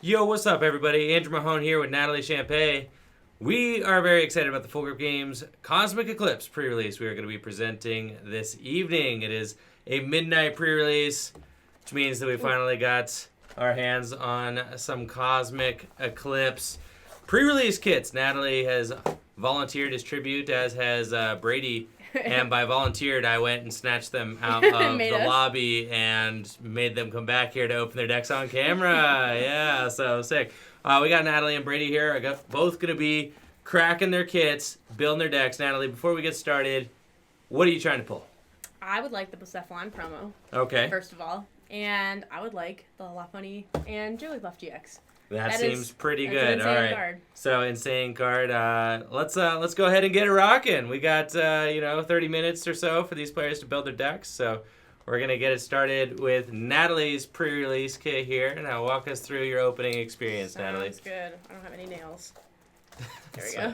Yo, what's up, everybody? Andrew Mahone here with Natalie Champagne. We are very excited about the Full Grip Games Cosmic Eclipse pre-release we are going to be presenting this evening. It is a midnight pre-release, which means that we finally got our hands on some Cosmic Eclipse pre-release kits. Natalie has volunteered as tribute, as has Brady. And by volunteered, I went and snatched them out of the lobby and made them come back here to open their decks on camera. Yeah, so sick. We got Natalie and Brady here. I got both going to be cracking their kits, building their decks. Natalie, before we get started, what are you trying to pull? I would like the Cephalon promo. Okay. First of all. And I would like the Lopunny and Jigglypuff GX. That seems pretty good. An insane all right. Card. So insane card. Let's go ahead and get it rocking. We got 30 minutes or so for these players to build their decks. So we're gonna get it started with Natalie's pre-release kit here. Now walk us through your opening experience, Natalie. Sounds good. I don't have any nails. There we go.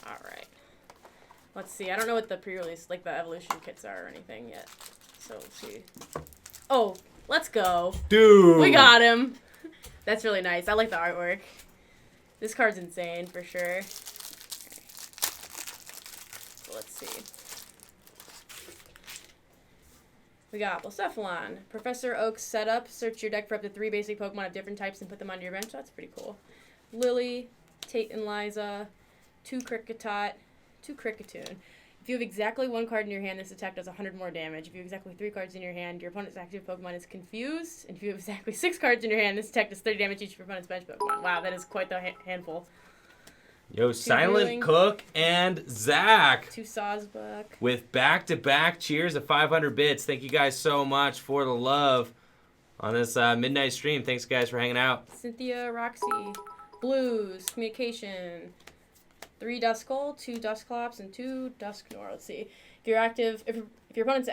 All right. Let's see. I don't know what the pre-release, like the evolution kits are or anything yet. So let's see. Oh. Let's go. Dude. We got him. That's really nice. I like the artwork. This card's insane for sure. Okay. So let's see. We got Cephalon. Professor Oak's setup. Search your deck for up to 3 basic Pokemon of different types and put them onto your bench. That's pretty cool. Lily, Tate and Liza, 2 Kricketot, 2 Kricketune. If you have exactly 1 card in your hand, this attack does 100 more damage. If you have exactly 3 cards in your hand, your opponent's active Pokemon is confused. And if you have exactly 6 cards in your hand, this attack does 30 damage each of your opponent's bench Pokemon. Wow, that is quite the handful. Yo, Silent Cook and Zach. 2 Sawsbuck. With back-to-back cheers of 500 bits. Thank you guys so much for the love on this midnight stream. Thanks, guys, for hanging out. Cynthia, Roxy, Blues, Communication. 3 Duskull, 2 Dusclops, and 2 Dusknoir. Let's see. If you're active, if your opponent's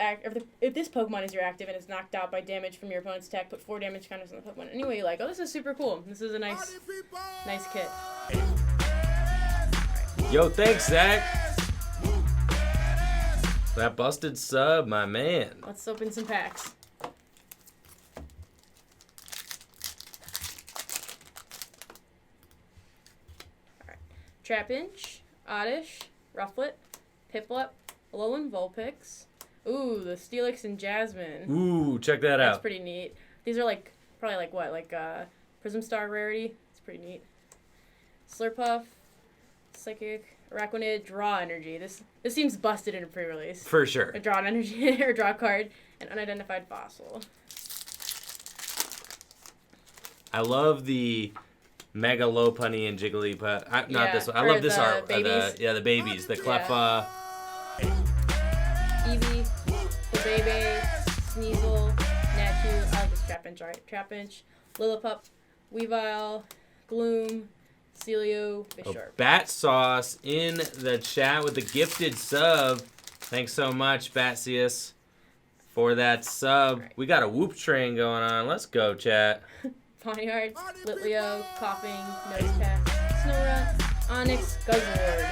if this Pokemon is your active and is knocked out by damage from your opponent's attack, put 4 damage counters on the Pokemon. Any way you like. Oh, this is super cool. This is a nice kit. Yo, thanks, Zach. That busted sub, my man. Let's open some packs. Trapinch, Oddish, Rufflet, Piplup, Alolan Vulpix. Ooh, the Steelix and Jasmine. Ooh, check that out. That's pretty neat. These are probably Prism Star rarity. It's pretty neat. Slurpuff, Psychic, Araquanid, Draw Energy. This seems busted in a pre-release. For sure. A Draw Energy or Draw card, an Unidentified Fossil. I love the Mega Lopunny and Jigglypuff. Not this one. I love this art. Babies. The babies. The Cleffa. Eevee, Baby, Sneasel, Natu. I like this Trapinch, right? Trapinch, Lillipup, Weavile, Gloom, Celio, Bisharp. Bat Sauce in the chat with the gifted sub. Thanks so much, Batsius, for that sub. Right. We got a whoop train going on. Let's go, chat. Pawniard, Litleo, Coughing, Nosepass, Snorunt, Onyx, Guzzlord.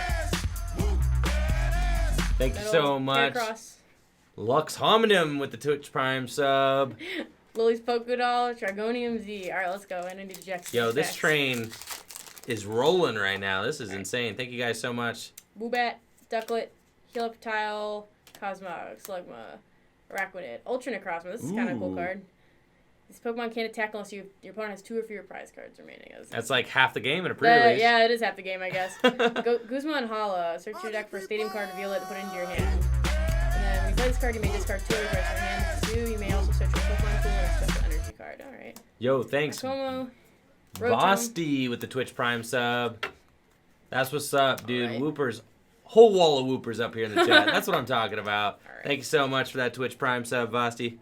Thank you so much. Heracross. Lux Hominum with the Twitch Prime sub. Lily's Pokédoll, Trigonium Z. Alright, let's go. I need to check. Yo, this train is rolling right now. This is insane. Thank you guys so much. Woobat, Ducklet, Helioptile, Cosmog, Slugma, Araquanid, Ultra Necrozma. This is kind of a cool card. This Pokemon can't attack unless your opponent has 2 or fewer prize cards remaining. That's like half the game in a pre-release. Yeah, it is half the game, I guess. Guzma and Hala. Search your deck for a stadium card, reveal it, and put it into your hand. And then when you play this card, you may discard 2 other cards from your hand. If you do, you may also search for a Pokemon Pool or a special energy card. Alright. Yo, thanks. Akomo, Bosty with the Twitch Prime sub. That's what's up, dude. Right. Whoopers. Whole wall of whoopers up here in the chat. That's what I'm talking about. Right. Thank you so much for that Twitch Prime sub, Bosty.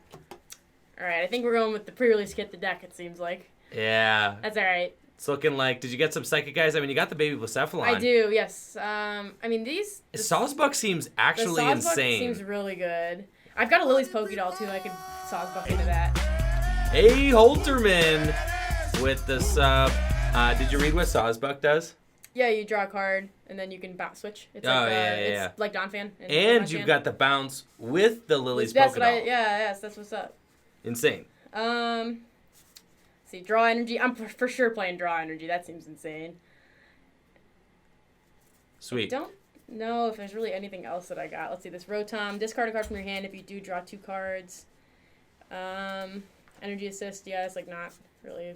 Alright, I think we're going with the pre-release kit, the deck, it seems like. Yeah. That's alright. It's looking like, did you get some Psychic guys? I mean, you got the baby Cephalon. I do, yes. I mean, these... Sawsbuck seems actually insane. The Sawsbuck seems really good. I've got a Lily's Pokédoll, too. I could Sawsbuck into that. Hey, Holterman with the sub. Did you read what Sawsbuck does? Yeah, you draw a card, and then you can bounce switch. It's like, it's like Donphan. And you've got the bounce with the Lily's Pokédoll. Yes, that's what's up. Insane. See, draw energy. I'm for sure playing draw energy. That seems insane. Sweet. Don't know if there's really anything else that I got. Let's see. This Rotom. Discard a card from your hand if you do draw 2 cards. Energy assist. Yeah, it's like not really.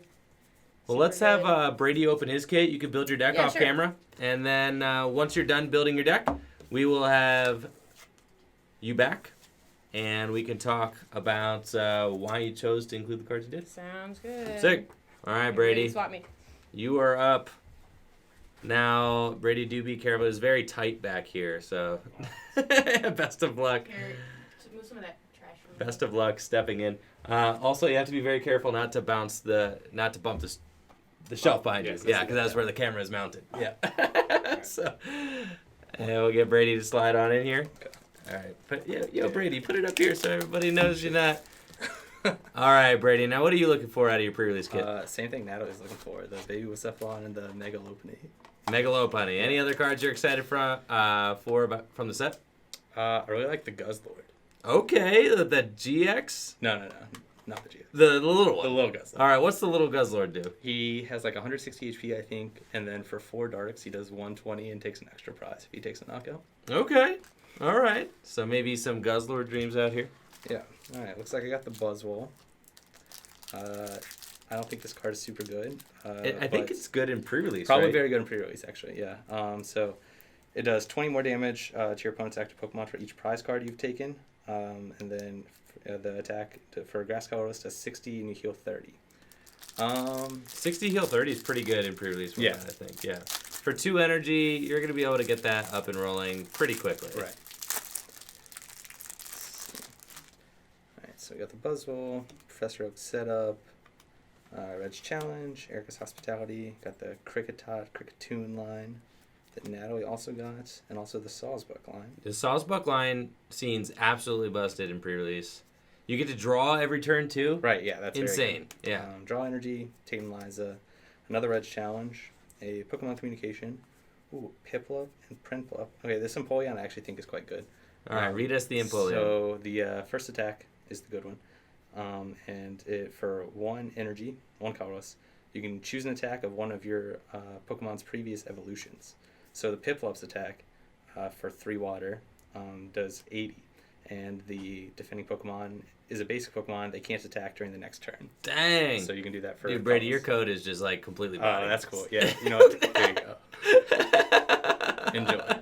Well, let's have Brady open his kit. You can build your deck off sure. camera. And then once you're done building your deck, we will have you back. And we can talk about why you chose to include the cards you did. Sounds good. Sick. All right, Brady. Swap me. You are up. Now, Brady, do be careful. It's very tight back here, so best of luck. Here, move some of that trash from Best of luck stepping in. Also, you have to be very careful not to bump the shelf behind you. Yeah, because that's where the camera is mounted. Yeah. So, and we'll get Brady to slide on in here. Okay. All right, yo, Brady, put it up here so everybody knows you're not. All right, Brady. Now, what are you looking for out of your pre-release kit? Same thing Natalie's looking for. The Baby Cephalon and the Mega Lopunny. Megalopony. Any other cards you're excited from the set? I really like the Guzzlord. Okay, the GX? No. Not the GX. The little one. The little Guzzlord. All right, what's the little Guzzlord do? He has like 160 HP, I think, and then for 4 Darks, he does 120 and takes an extra prize if he takes a knockout. Okay. All right. So maybe some Guzzlord dreams out here. Yeah. All right. Looks like I got the Buzzwole. I don't think this card is super good. I think it's good in pre-release, probably right? very good in pre-release, actually. Yeah. So it does 20 more damage to your opponent's active Pokemon for each prize card you've taken, and then the attack for a Grass Colorless does 60 and you heal 30. 60 heal 30 is pretty good in pre-release. Yeah. I think. Yeah. For 2 energy, you're going to be able to get that up and rolling pretty quickly. Right. Alright, so we got the Buzzwole, Professor Oak setup, Red's Challenge, Erica's Hospitality, got the Cricketoon line that Natalie also got, and also the Sawsbuck line. The Sawsbuck line seems absolutely busted in pre-release. You get to draw every turn, too? Right, yeah, that's insane. Very good. Yeah. Draw Energy, Tame Liza, another Red's Challenge, a Pokemon Communication, Piplup, and Prinplup. Okay, this Empoleon I actually think is quite good. All right, read us the Empoleon. So the first attack is the good one. And for 1 energy, 1 colorless, you can choose an attack of one of your Pokemon's previous evolutions. So the Piplup's attack for 3 water does 80. And the defending Pokemon is a basic Pokemon. They can't attack during the next turn. Dang. So you can do that for... Dude, Brady, your code is just like completely Oh, that's cool. Yeah, you know what? There you go. Enjoy. Yeah.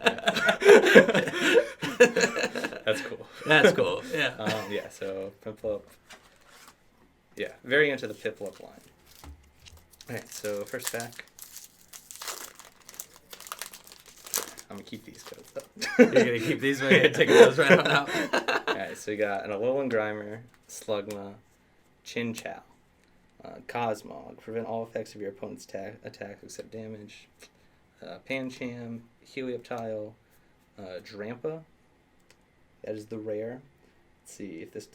That's cool. That's cool. Yeah. Yeah, so Piplup. Yeah, very into the Piplup line. Alright, so first back. I'm going to keep these codes up. You're going to keep these? We're going to take those right on out. Alright, so we got an Alolan Grimer, Slugma, Chinchou, Cosmog, prevent all effects of your opponent's attack except damage, Pancham, Helioptile, Drampa, that is the rare. Let's see if this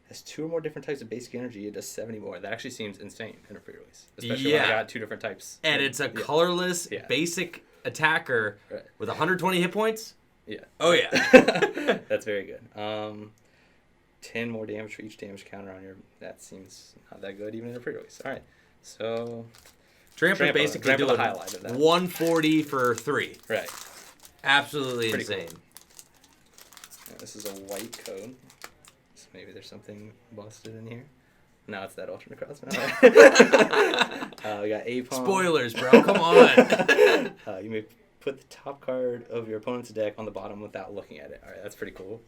has 2 or more different types of basic energy, it does 70 more. That actually seems insane in a pre-release, especially when I got 2 different types. And it's a colorless basic attacker with 120 hit points? Yeah. Oh, yeah. That's very good. 10 more damage for each damage counter on your... That seems not that good even in a pre-release. All right. So... Trampa basically doing the highlight of that. 140 for 3. Right. Absolutely Pretty insane. Cool. Yeah, this is a white code. So maybe there's something busted in here. No, it's that alternate cross. We got Apom. Spoilers, bro. Come on. You may put the top card of your opponent's deck on the bottom without looking at it. All right, that's pretty cool.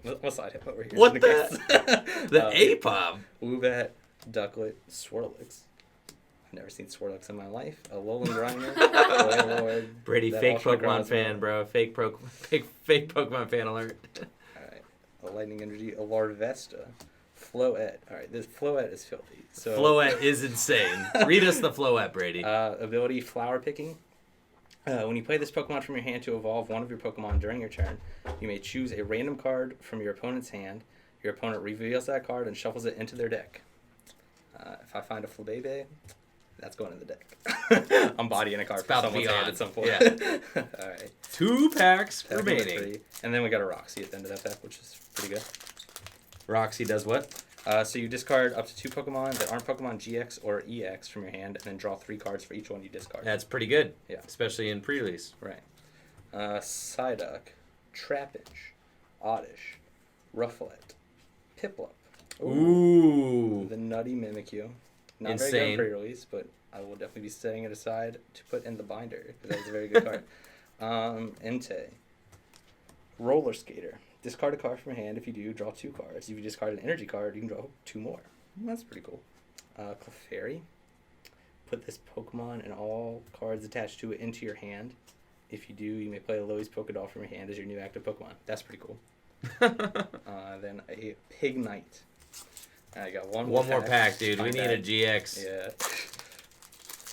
We'll slide him over here. What the Apom? Woobat, Ducklet, Swirlix. I've never seen Swirlix in my life. A Alolan Grimer, Wailord. Brady, fake alternate Pokemon Grozma. fan, bro. Fake Pokemon fan alert. All right, a Lightning Energy, a Larvesta, Floette. All right, this Floette is filthy. So Floette is insane. Read us the Floette, Brady. Ability Flower Picking. When you play this Pokemon from your hand to evolve one of your Pokemon during your turn, you may choose a random card from your opponent's hand. Your opponent reveals that card and shuffles it into their deck. If I find a Flabébé, that's going in the deck. I'm bodying a card from someone's hand at some point. Yeah. All right. 2 packs Pack number remaining. 3. And then we got a Roxy at the end of that pack, which is pretty good. Roxy does what? So you discard up to 2 Pokemon that aren't Pokemon GX or EX from your hand, and then draw 3 cards for each one you discard. That's pretty good. Yeah. Especially in pre-release. Right. Psyduck, Trapinch, Oddish, Rufflet, Piplup. Ooh. The Nutty Mimikyu. Not Insane. very good in pre-release, but I will definitely be setting it aside to put in the binder, because that was a very good card. Entei. Roller Skater. Discard a card from your hand. If you do, draw 2 cards. If you discard an energy card, you can draw 2 more. That's pretty cool. Clefairy. Put this Pokemon and all cards attached to it into your hand. If you do, you may play a Loey's Pokédoll from your hand as your new active Pokemon. That's pretty cool. Then a Pignite. I got one more pack, dude. We need a GX. Yeah.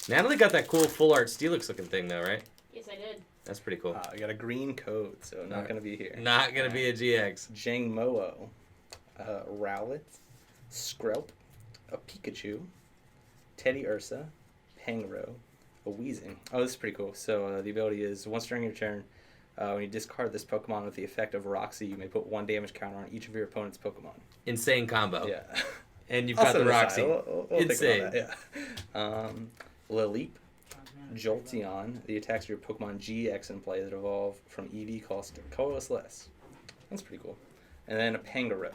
Natalie got that cool full art Steelix looking thing, though, right? Yes, I did. That's pretty cool. I got a green code, so not going to be here. Not going to be a GX. Jangmo-o, Rowlet, Skrelp, a Pikachu, Teddy Ursa, Pangro, a Weezing. Oh, this is pretty cool. So the ability is, once during your turn, when you discard this Pokemon with the effect of Roxy, you may put 1 damage counter on each of your opponent's Pokemon. Insane combo. Yeah. And you've I'll got set the it aside. Roxy. We'll Insane. think about that, yeah. Lilip, Jolteon, the attacks of your Pokemon GX in play that evolve from EV colorless. That's pretty cool. And then a Pangoro.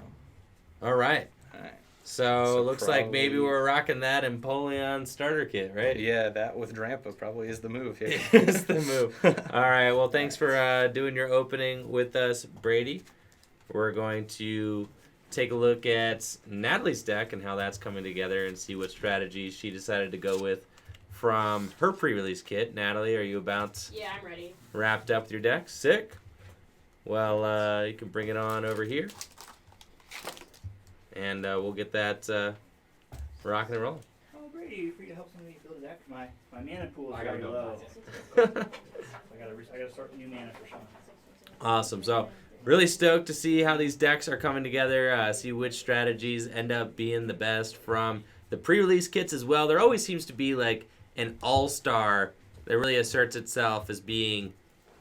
All right. Alright. So looks like maybe probably- we're rocking that Empoleon starter kit, right? Yeah, that with Drampa probably is the move here. It's the move. All right. Well, thanks for doing your opening with us, Brady. We're going to take a look at Natalie's deck and how that's coming together and see what strategies she decided to go with from her pre-release kit. Natalie, are you about Yeah, I'm ready. wrapped up with your deck? Sick. Well, you can bring it on over here. And we'll get that rocking and rolling. Oh, Brady, you're free to help somebody build a deck. My mana pool is I gotta very go. low. I gotta start new mana for Sean. Awesome. So, really stoked to see how these decks are coming together, see which strategies end up being the best from the pre-release kits as well. There always seems to be like an all-star that really asserts itself as being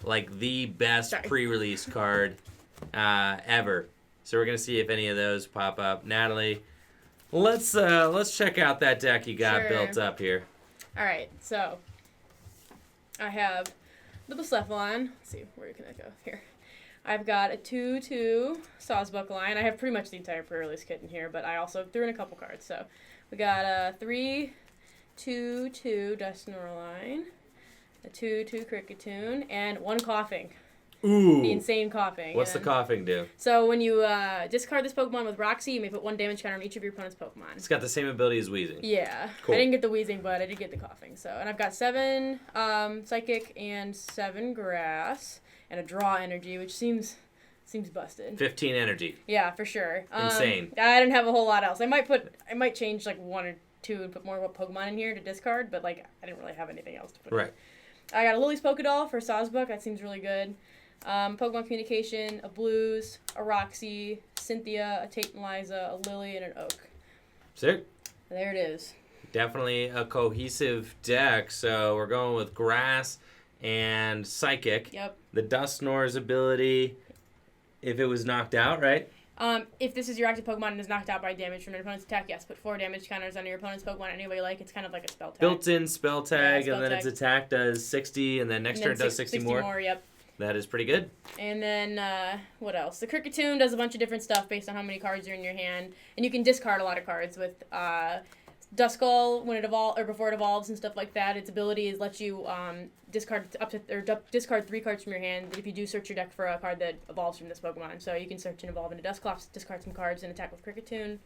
like the best Sorry. pre-release card ever. So we're gonna see if any of those pop up. Natalie, let's check out that deck you got Sure. built up here. All right, so I have the Blacephalon. Let's see, where can I go? Here. I've got a 2/2 Sawsbuck line. I have pretty much the entire pre-release kit in here, but I also threw in a couple cards. So we got a 3/2/2 Dusknoir line, a 2/2 Cricketune, and 1 Coughing. Ooh. The insane Coughing. What's the And coughing do? So when you discard this Pokemon with Roxy, you may put 1 damage counter on each of your opponent's Pokemon. It's got the same ability as Weezing. Yeah. Cool. I didn't get the Wheezing, but I did get the Coughing. So, and I've got 7 Psychic and 7 Grass and a Draw Energy, which seems busted. 15 energy. Yeah, for sure. Insane. I didn't have a whole lot else. I might change like 1 or 2 and put more Pokemon in here to discard, but like I didn't really have anything else to put. Right. In. I got a Lily's Pokédoll for Sawsbuck. That seems really good. Pokemon Communication, a Blues, a Roxy, Cynthia, a Tate and Liza, a Lily, and an Oak. Sick. There it is. Definitely a cohesive deck. So we're going with Grass and Psychic. Yep. The Dusknoir's ability, if it was knocked out, right? If this is your active Pokemon and is knocked out by damage from an opponent's attack, yes, put 4 damage counters on your opponent's Pokemon any way you like. It's kind of like a spell tag. Built-in spell tag, spell and then tag. its attack does 60, and then next And turn then does 60 more. Yep. That is pretty good. And then, what else? The Cricketune does a bunch of different stuff based on how many cards are in your hand. And you can discard a lot of cards with Duskull when it evolves, or before it evolves and stuff like that. Its ability is let you discard discard 3 cards from your hand if you do search your deck for a card that evolves from this Pokemon. So you can search and evolve into Dusclops, discard some cards, and attack with Cricketune.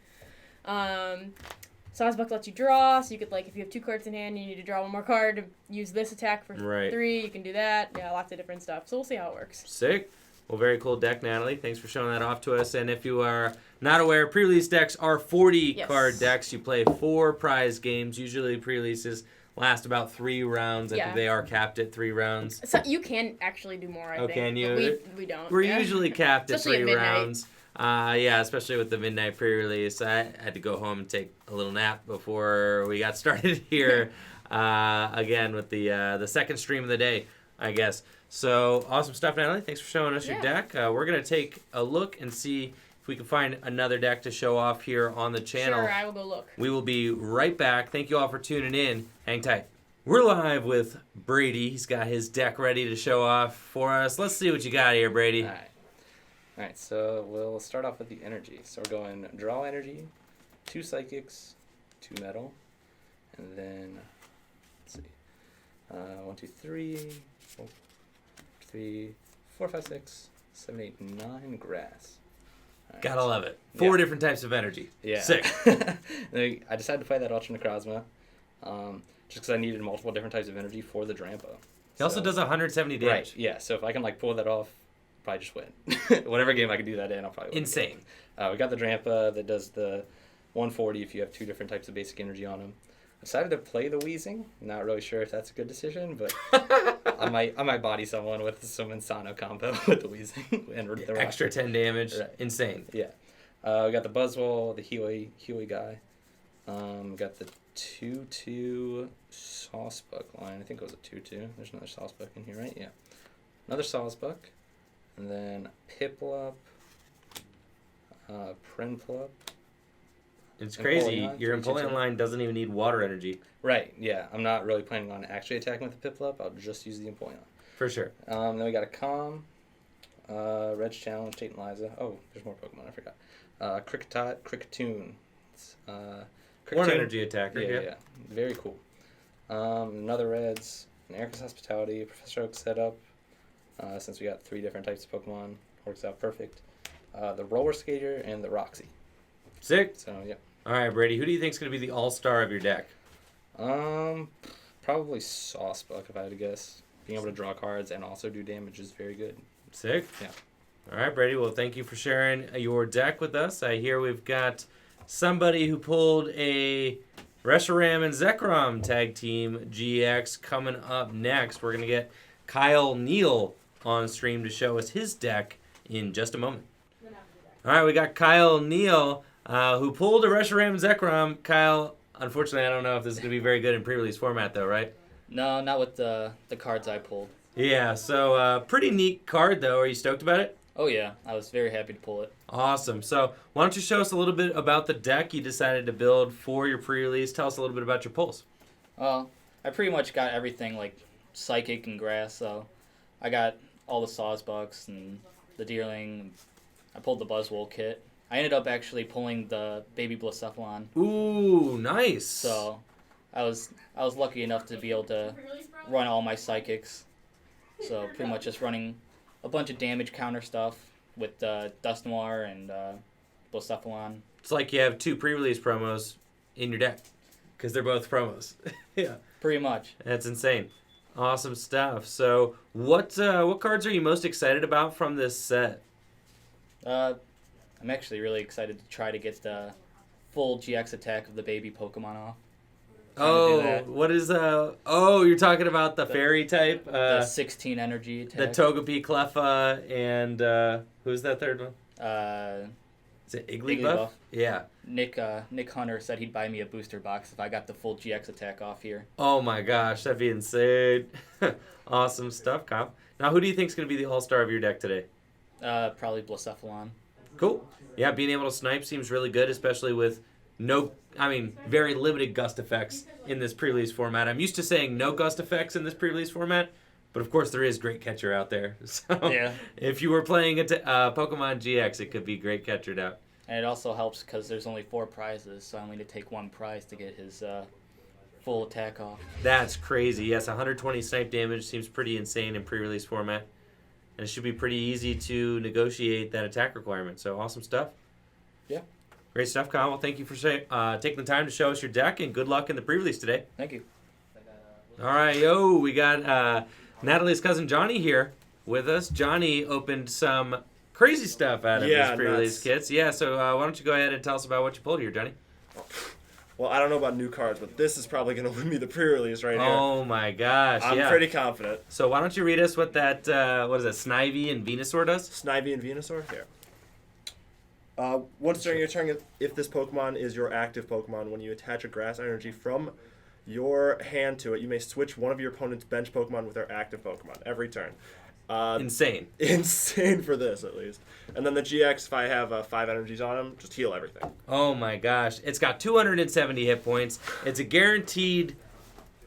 Sawsbuck lets you draw, so you could, like, if you have 2 cards in hand and you need to draw 1 more card to use this attack for Right. 3, you can do that. Yeah, lots of different stuff. So we'll see how it works. Sick. Well, very cool deck, Natalie. Thanks for showing that off to us. And if you are not aware, pre-release decks are 40-card decks. You play 4 prize games. Usually pre-releases last about 3 rounds. I Yeah. think they are capped at 3 rounds. So you can actually do more, I think. can you? But we don't. We're yeah. usually capped at Especially 3 at midnight. rounds. Yeah, especially with the midnight pre-release. I had to go home and take a little nap before we got started here. Again with the second stream of the day, I guess. So awesome stuff, Natalie. Thanks for showing us your Yeah. deck. We're gonna take a look and see if we can find another deck to show off here on the channel. Sure, I will go look. We will be right back. Thank you all for tuning in. Hang tight. We're live with Brady. He's got his deck ready to show off for us. Let's see what you got here, Brady. All right, so we'll start off with the energy. So we're going draw energy, 2 psychics, 2 metal, and then, let's see, 1, 2, 3, 4, 3, 4, 5, 6, 7, 8, 9 grass. All right. Gotta love it. 4 different types of energy. Yeah. Sick. I decided to play that Ultra Necrozma, just because I needed multiple different types of energy for the Drampo. He also does 170 damage. Right, yeah, so if I can pull that off, probably just win. Whatever game I can do that in, I'll probably win. Insane. We got the Drampa that does the 140 if you have 2 different types of basic energy on him. I decided to play the Wheezing. Not really sure if that's a good decision, but I might body someone with some Insano combo with the Wheezing and the Extra rocket. 10 damage. Right. Insane. Yeah. We got the Buzzwole, the Huey guy. We got the 2/2 Saucebuck line. I think it was a 2/2. There's another Saucebuck in here, right? Yeah. Another Saucebuck. And then Piplup, Prinplup. It's crazy. Empoleon, Your 3/2. Empoleon line doesn't even need water energy. Right, yeah. I'm not really planning on actually attacking with the Piplup. I'll just use the Empoleon. For sure. Then we got a Calm, Red's Challenge, Tate and Liza. Oh, there's more Pokemon. I forgot. Cricketoon. One energy attacker. Yeah. Very cool. Another Reds, an Erica's Hospitality, Professor Oak setup. Since we got 3 different types of Pokemon, works out perfect. The Roller Skater and the Roxy. Sick. So yeah. All right, Brady. Who do you think is going to be the all-star of your deck? Probably Saucebuck if I had to guess. Being able to draw cards and also do damage is very good. Sick. Yeah. All right, Brady. Well, thank you for sharing your deck with us. I hear we've got somebody who pulled a Reshiram and Zekrom tag team GX coming up next. We're going to get Kyle Neal on stream to show us his deck in just a moment. All right, we got Kyle Neal who pulled a Reshiram and Zekrom. Kyle, unfortunately, I don't know if this is going to be very good in pre-release format, though, right? No, not with the cards I pulled. Yeah, so pretty neat card, though. Are you stoked about it? Oh yeah, I was very happy to pull it. Awesome. So why don't you show us a little bit about the deck you decided to build for your pre-release. Tell us a little bit about your pulls. Well, I pretty much got everything like Psychic and Grass, so I got all the Sawsbucks and the Deerling. I pulled the Buzzwole kit. I ended up actually pulling the Baby Blacephalon. Ooh, nice. So I was lucky enough to be able to run all my Psychics. So pretty much just running a bunch of damage counter stuff with Dust Noir and Blacephalon. It's like you have 2 pre-release promos in your deck because they're both promos. Yeah, Pretty much. that's insane. Awesome stuff. So what cards are you most excited about from this set? I'm actually really excited to try to get the full GX attack of the baby Pokemon off. Trying to do that. What is you're talking about the fairy type? The 16 energy The attack. Togepi, Cleffa, and who's that third one? Is it Igglybuff? Igglybuff. Yeah. Nick Hunter said he'd buy me a booster box if I got the full GX attack off here. Oh my gosh, that'd be insane. Awesome stuff, Kyle. Now, who do you think is going to be the all-star of your deck today? Probably Blacephalon. Cool. Yeah, being able to snipe seems really good, especially with very limited gust effects in this pre-release format. I'm used to saying no gust effects in this pre-release format, but of course there is Great Catcher out there. So Yeah. if you were playing Pokemon GX, it could be Great Catchered out. And it also helps because there's only 4 prizes, so I only need to take 1 prize to get his full attack off. That's crazy. Yes, 120 snipe damage seems pretty insane in pre-release format. And it should be pretty easy to negotiate that attack requirement. So awesome stuff. Yeah. Great stuff, Kyle. Well, thank you for taking the time to show us your deck, and good luck in the pre-release today. Thank you. All right, we got Natalie's cousin Johnny here with us. Johnny opened some crazy stuff out of his pre-release nuts. kits. Yeah, so why don't you go ahead and tell us about what you pulled here, Johnny? Well, I don't know about new cards, but this is probably going to win me the pre-release right here. Oh my gosh, I'm yeah. pretty confident. So why don't you read us what that, Snivy and Venusaur does? Snivy and Venusaur? Here. Once during your turn, if this Pokemon is your active Pokemon, when you attach a grass energy from your hand to it, you may switch one of your opponent's bench Pokemon with their active Pokemon every turn. Insane. Insane for this, at least. And then the GX, if I have 5 energies on him, just heal everything. Oh my gosh. It's got 270 hit points. It's a guaranteed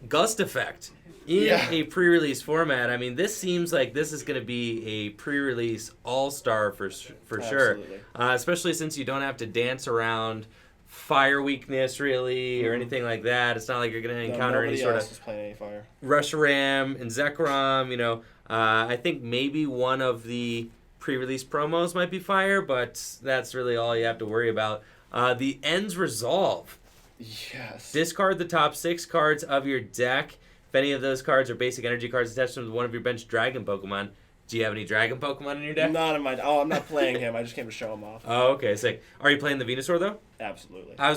gust effect in a pre-release format. I mean, this seems like this is going to be a pre-release all-star for sure. Absolutely. Especially since you don't have to dance around fire weakness, really, or anything like that. It's not like you're going to encounter any sort of is playing any fire. Rusharam and Zekrom, you know. I think maybe one of the pre-release promos might be fire, but that's really all you have to worry about. The Ends Resolve. Yes. Discard the top 6 cards of your deck. If any of those cards are basic energy cards attached to one of your bench dragon Pokemon. Do you have any dragon Pokemon in your deck? Not in my... Oh, I'm not playing him. I just came to show him off. Oh, okay. Sick. Are you playing the Venusaur, though? Absolutely. I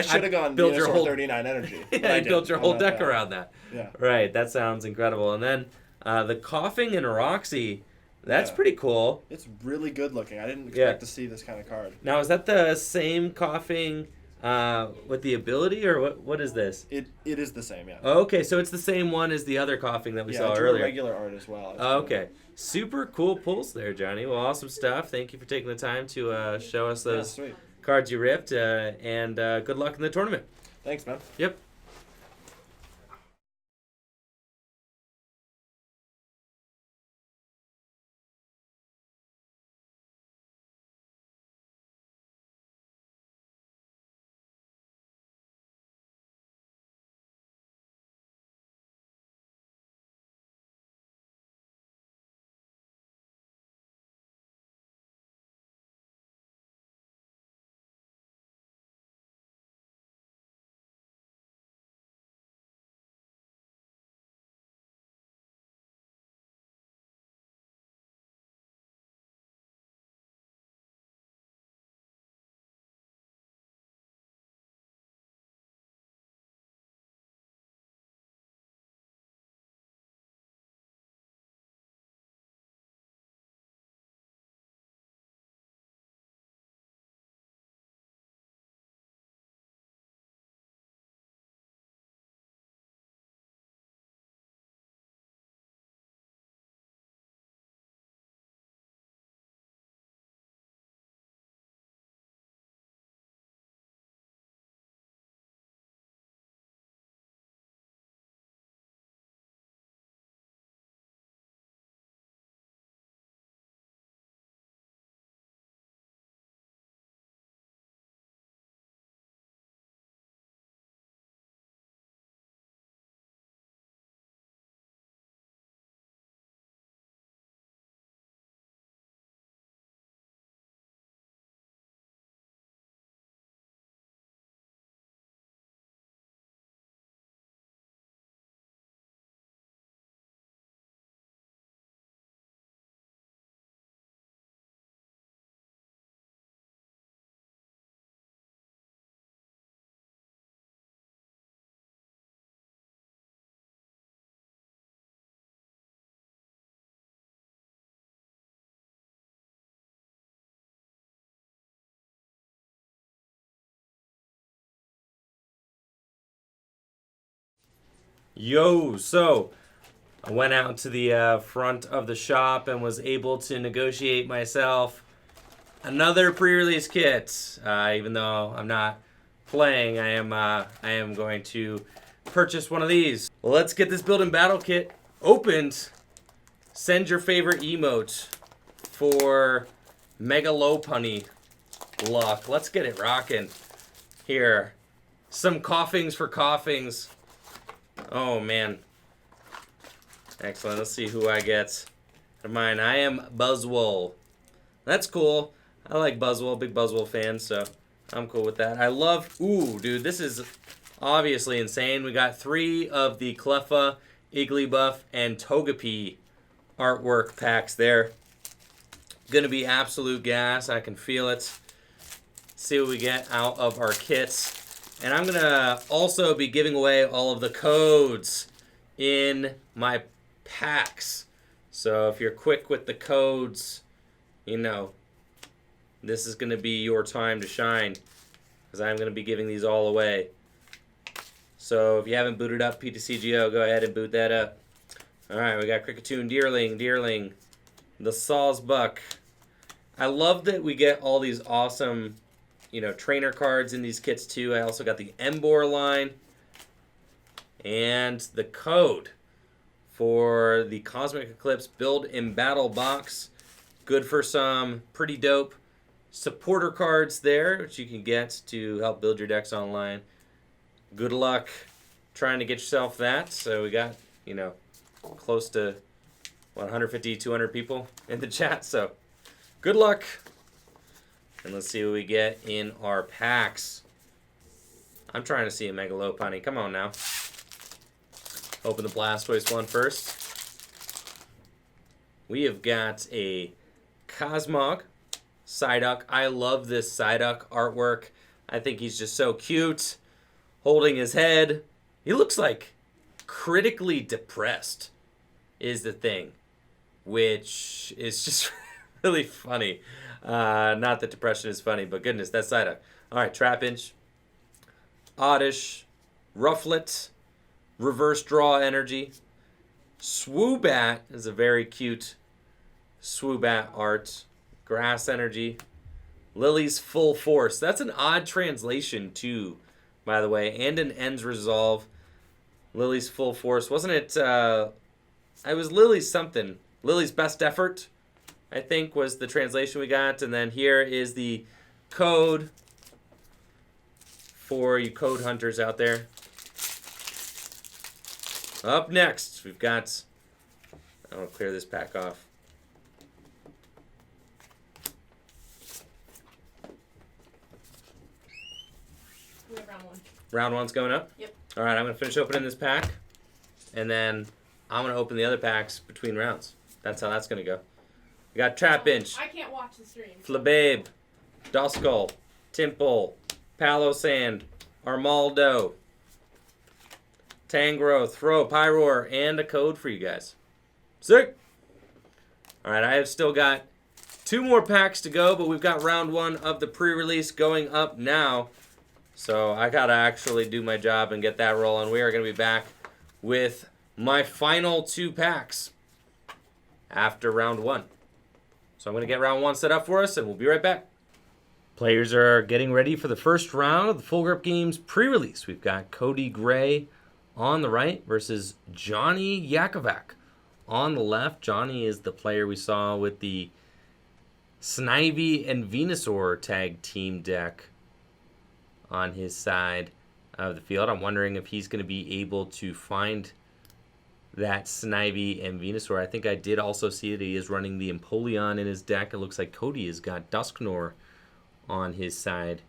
should have gone build your Venusaur whole 39 energy. yeah, you built your whole deck around that. Yeah. Right. That sounds incredible. And then the Coughing and Roxy. That's pretty cool. It's really good looking. I didn't expect to see this kind of card. Now, is that the same Coughing with the ability, or what is this? It is the same, yeah. Okay, so it's the same one as the other Coughing that we saw I drew earlier. regular art as well. Okay. Super cool pulls there, Johnny. Well, awesome stuff. Thank you for taking the time to show us those cards you ripped, and good luck in the tournament. Thanks, man. Yep. Yo, so I went out to the front of the shop and was able to negotiate myself another pre-release kit. Even though I'm not playing, I am going to purchase one of these. Well, let's get this build and battle kit opened. Send your favorite emote for Mega Lopunny luck. Let's get it rocking. Here, some coughings for coughings. Oh, man. Excellent. Let's see who I get. Mine. I am Buzzwole. That's cool. I like Buzzwole. Big Buzzwole fan, so I'm cool with that. I love... Ooh, dude, this is obviously insane. We got 3 of the Cleffa, Igglybuff, and Togepi artwork packs there. Gonna be absolute gas. I can feel it. See what we get out of our kits. And I'm going to also be giving away all of the codes in my packs. So if you're quick with the codes, you know, this is going to be your time to shine, because I'm going to be giving these all away. So if you haven't booted up PTCGO, go ahead and boot that up. All right, we got Cricketoon, Deerling, the Sawsbuck. I love that we get all these awesome, trainer cards in these kits too. I also got the Embor line and the code for the Cosmic Eclipse Build in Battle box. Good for some pretty dope supporter cards there, which you can get to help build your decks online. Good luck trying to get yourself that. So we got, close to 150, 200 people in the chat. So good luck. And let's see what we get in our packs. I'm trying to see a Megalopunny. Come on now. Open the Blastoise one first. We have got a Cosmog Psyduck. I love this Psyduck artwork. I think he's just so cute. Holding his head. He looks like critically depressed is the thing, which is just really funny. Not that depression is funny, but goodness, that's Psyduck. All right, Trapinch, Oddish, Rufflet, Reverse Draw Energy. Swoobat is a very cute Swoobat art. Grass Energy. Lily's Full Force. That's an odd translation too, by the way. And an Ends Resolve. Lily's Full Force. Wasn't it, it was Lily's something. Lily's Best Effort, I think, was the translation we got. And then here is the code for you code hunters out there. Up next, we've got, I'll clear this pack off. We have round one. Round one's going up? Yep. All right, I'm going to finish opening this pack, and then I'm going to open the other packs between rounds. That's how that's going to go. We got Trapinch, I can't watch the stream. Flababe, Duskull, Timple, Palossand, Armaldo, Tangrowth, Throw, Pyroar, and a code for you guys. Sick! Alright, I have still got 2 more packs to go, but we've got round 1 of the pre-release going up now. So I gotta actually do my job and get that rolling. We are going to be back with my final 2 packs after round 1. So I'm going to get round 1 set up for us, and we'll be right back. Players are getting ready for the first round of the Full Grip Games pre-release. We've got Cody Gray on the right versus Johnny Yakovac on the left. Johnny is the player we saw with the Snivy and Venusaur tag team deck on his side of the field. I'm wondering if he's going to be able to find that Snivy and Venusaur. I think I did also see that he is running the Empoleon in his deck. It looks like Cody has got Dusknoir on his side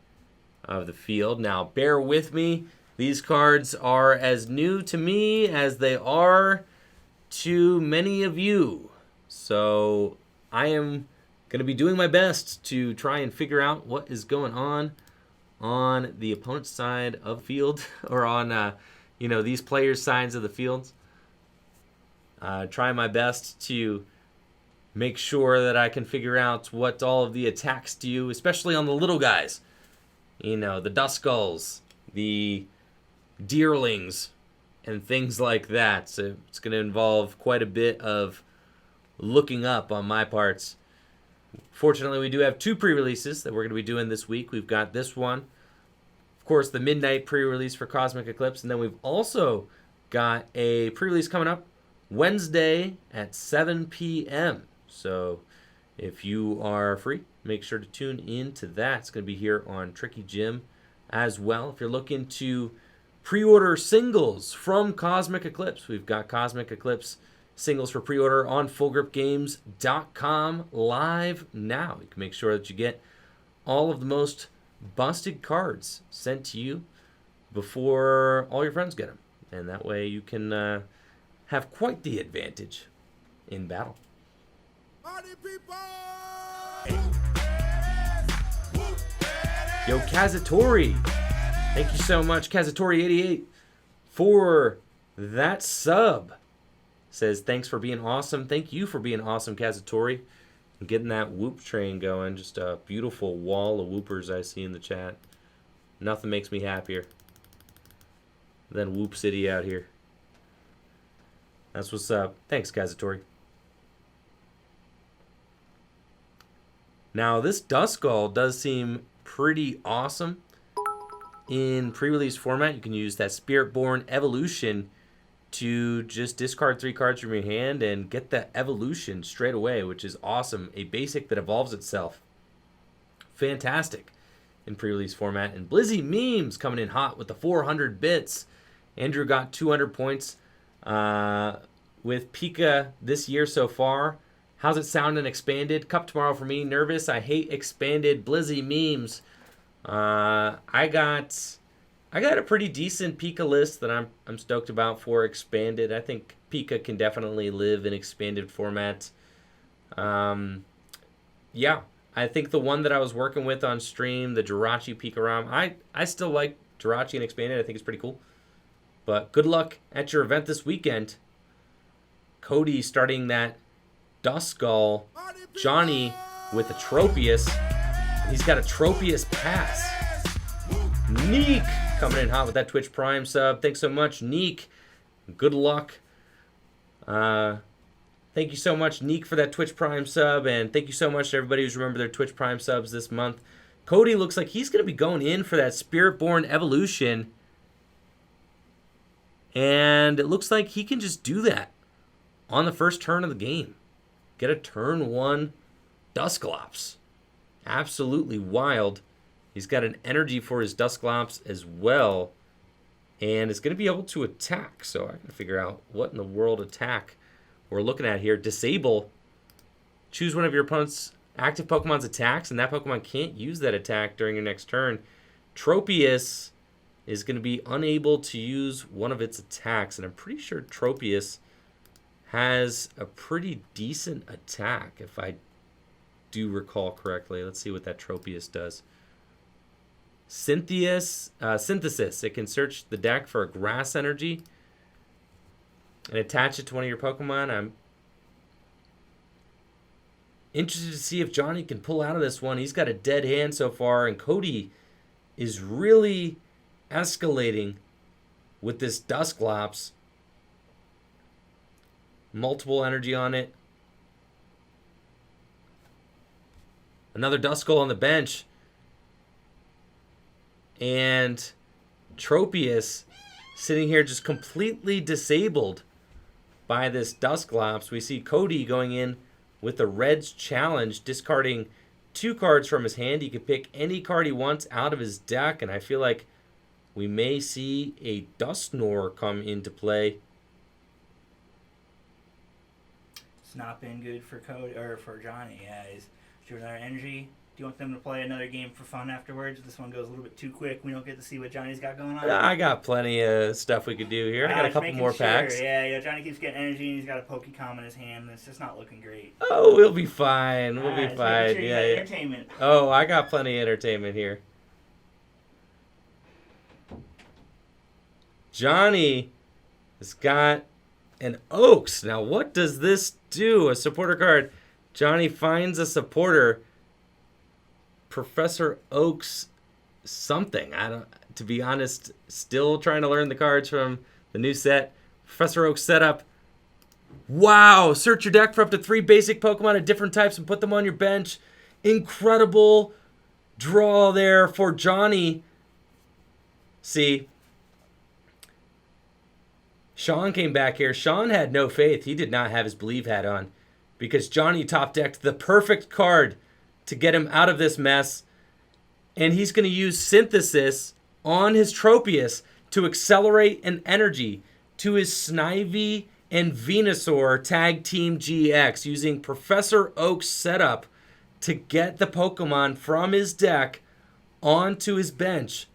of the field. Now, bear with me. These cards are as new to me as they are to many of you. So I am going to be doing my best to try and figure out what is going on the opponent's side of the field, or on these players' sides of the fields. Try my best to make sure that I can figure out what all of the attacks do, especially on the little guys. The Duskulls, the Deerlings, and things like that. So it's going to involve quite a bit of looking up on my parts. Fortunately, we do have 2 pre-releases that we're going to be doing this week. We've got this one, of course, the midnight pre-release for Cosmic Eclipse, and then we've also got a pre-release coming up Wednesday at 7 p.m. So if you are free, make sure to tune in to that. It's going to be here on Tricky Jim as well. If you're looking to pre-order singles from Cosmic Eclipse, we've got Cosmic Eclipse singles for pre-order on FullGripGames.com live now. You can make sure that you get all of the most busted cards sent to you before all your friends get them. And that way you can have quite the advantage in battle. Yo, Kazatori. Thank you so much, Kazatori88, for that sub. Says, thanks for being awesome. Thank you for being awesome, Kazatori. And getting that whoop train going. Just a beautiful wall of whoopers I see in the chat. Nothing makes me happier than Whoop City out here. That's what's up. Thanks, Kazatori. Now, this Duskull does seem pretty awesome. In pre-release format, you can use that Spiritborn Evolution to just discard 3 cards from your hand and get the evolution straight away, which is awesome. A basic that evolves itself. Fantastic in pre-release format. And Blizzy Memes coming in hot with the 400 bits. Andrew got 200 points with Pika this year so far. How's it sound in expanded? Cup tomorrow for me. Nervous. I hate expanded. Blizzy Memes. I got a pretty decent Pika list that I'm stoked about for expanded. I think Pika can definitely live in expanded format. Yeah, I think the one that I was working with on stream, the Jirachi Pika ROM, I still like Jirachi and expanded. I think it's pretty cool. But good luck at your event this weekend. Cody starting that Duskull. Johnny with a Tropius. He's got a Tropius pass. Neek coming in hot with that Twitch Prime sub. Thanks so much, Neek. Good luck. Thank you so much, Neek, for that Twitch Prime sub. And thank you so much to everybody who's remembered their Twitch Prime subs this month. Cody looks like he's going to be going in for that Spiritborn Evolution. And it looks like he can just do that on the first turn of the game. Get a turn 1 Dusclops. Absolutely wild. He's got an energy for his Dusclops as well. And it's going to be able to attack. So I can figure out what in the world attack we're looking at here. Disable. Choose one of your opponent's active Pokemon's attacks, and that Pokemon can't use that attack during your next turn. Tropius is going to be unable to use one of its attacks. And I'm pretty sure Tropius has a pretty decent attack, if I do recall correctly. Let's see what that Tropius does. Synthesis. It can search the deck for a grass energy and attach it to one of your Pokemon. I'm interested to see if Johnny can pull out of this one. He's got a dead hand so far, and Cody is really escalating with this Dusclops. Multiple energy on it. Another Duskull on the bench. And Tropius sitting here just completely disabled by this Dusclops. We see Cody going in with the Reds Challenge, discarding 2 cards from his hand. He can pick any card he wants out of his deck, and I feel like we may see a Dusknoir come into play. It's not been good for Cody or for Johnny. Yeah, he's shooting our energy. Do you want them to play another game for fun afterwards? This one goes a little bit too quick. We don't get to see what Johnny's got going on. I got plenty of stuff we could do here. I got a couple more packs. Yeah, Johnny keeps getting energy, and he's got a Pokecom in his hand. It's just not looking great. Oh, we'll be fine. We'll be fine. Sure Yeah. Entertainment. Oh, I got plenty of entertainment here. Johnny has got an Oaks. Now, what does this do? A supporter card. Johnny finds a supporter. Professor Oaks something. To be honest, still trying to learn the cards from the new set. Professor Oaks setup. Wow, search your deck for up to 3 basic Pokemon of different types and put them on your bench. Incredible draw there for Johnny. See, Sean came back here. Sean had no faith. He did not have his Believe hat on because Johnny top decked the perfect card to get him out of this mess. And he's going to use Synthesis on his Tropius to accelerate an energy to his Snivy and Venusaur Tag Team GX using Professor Oak's setup to get the Pokemon from his deck onto his bench.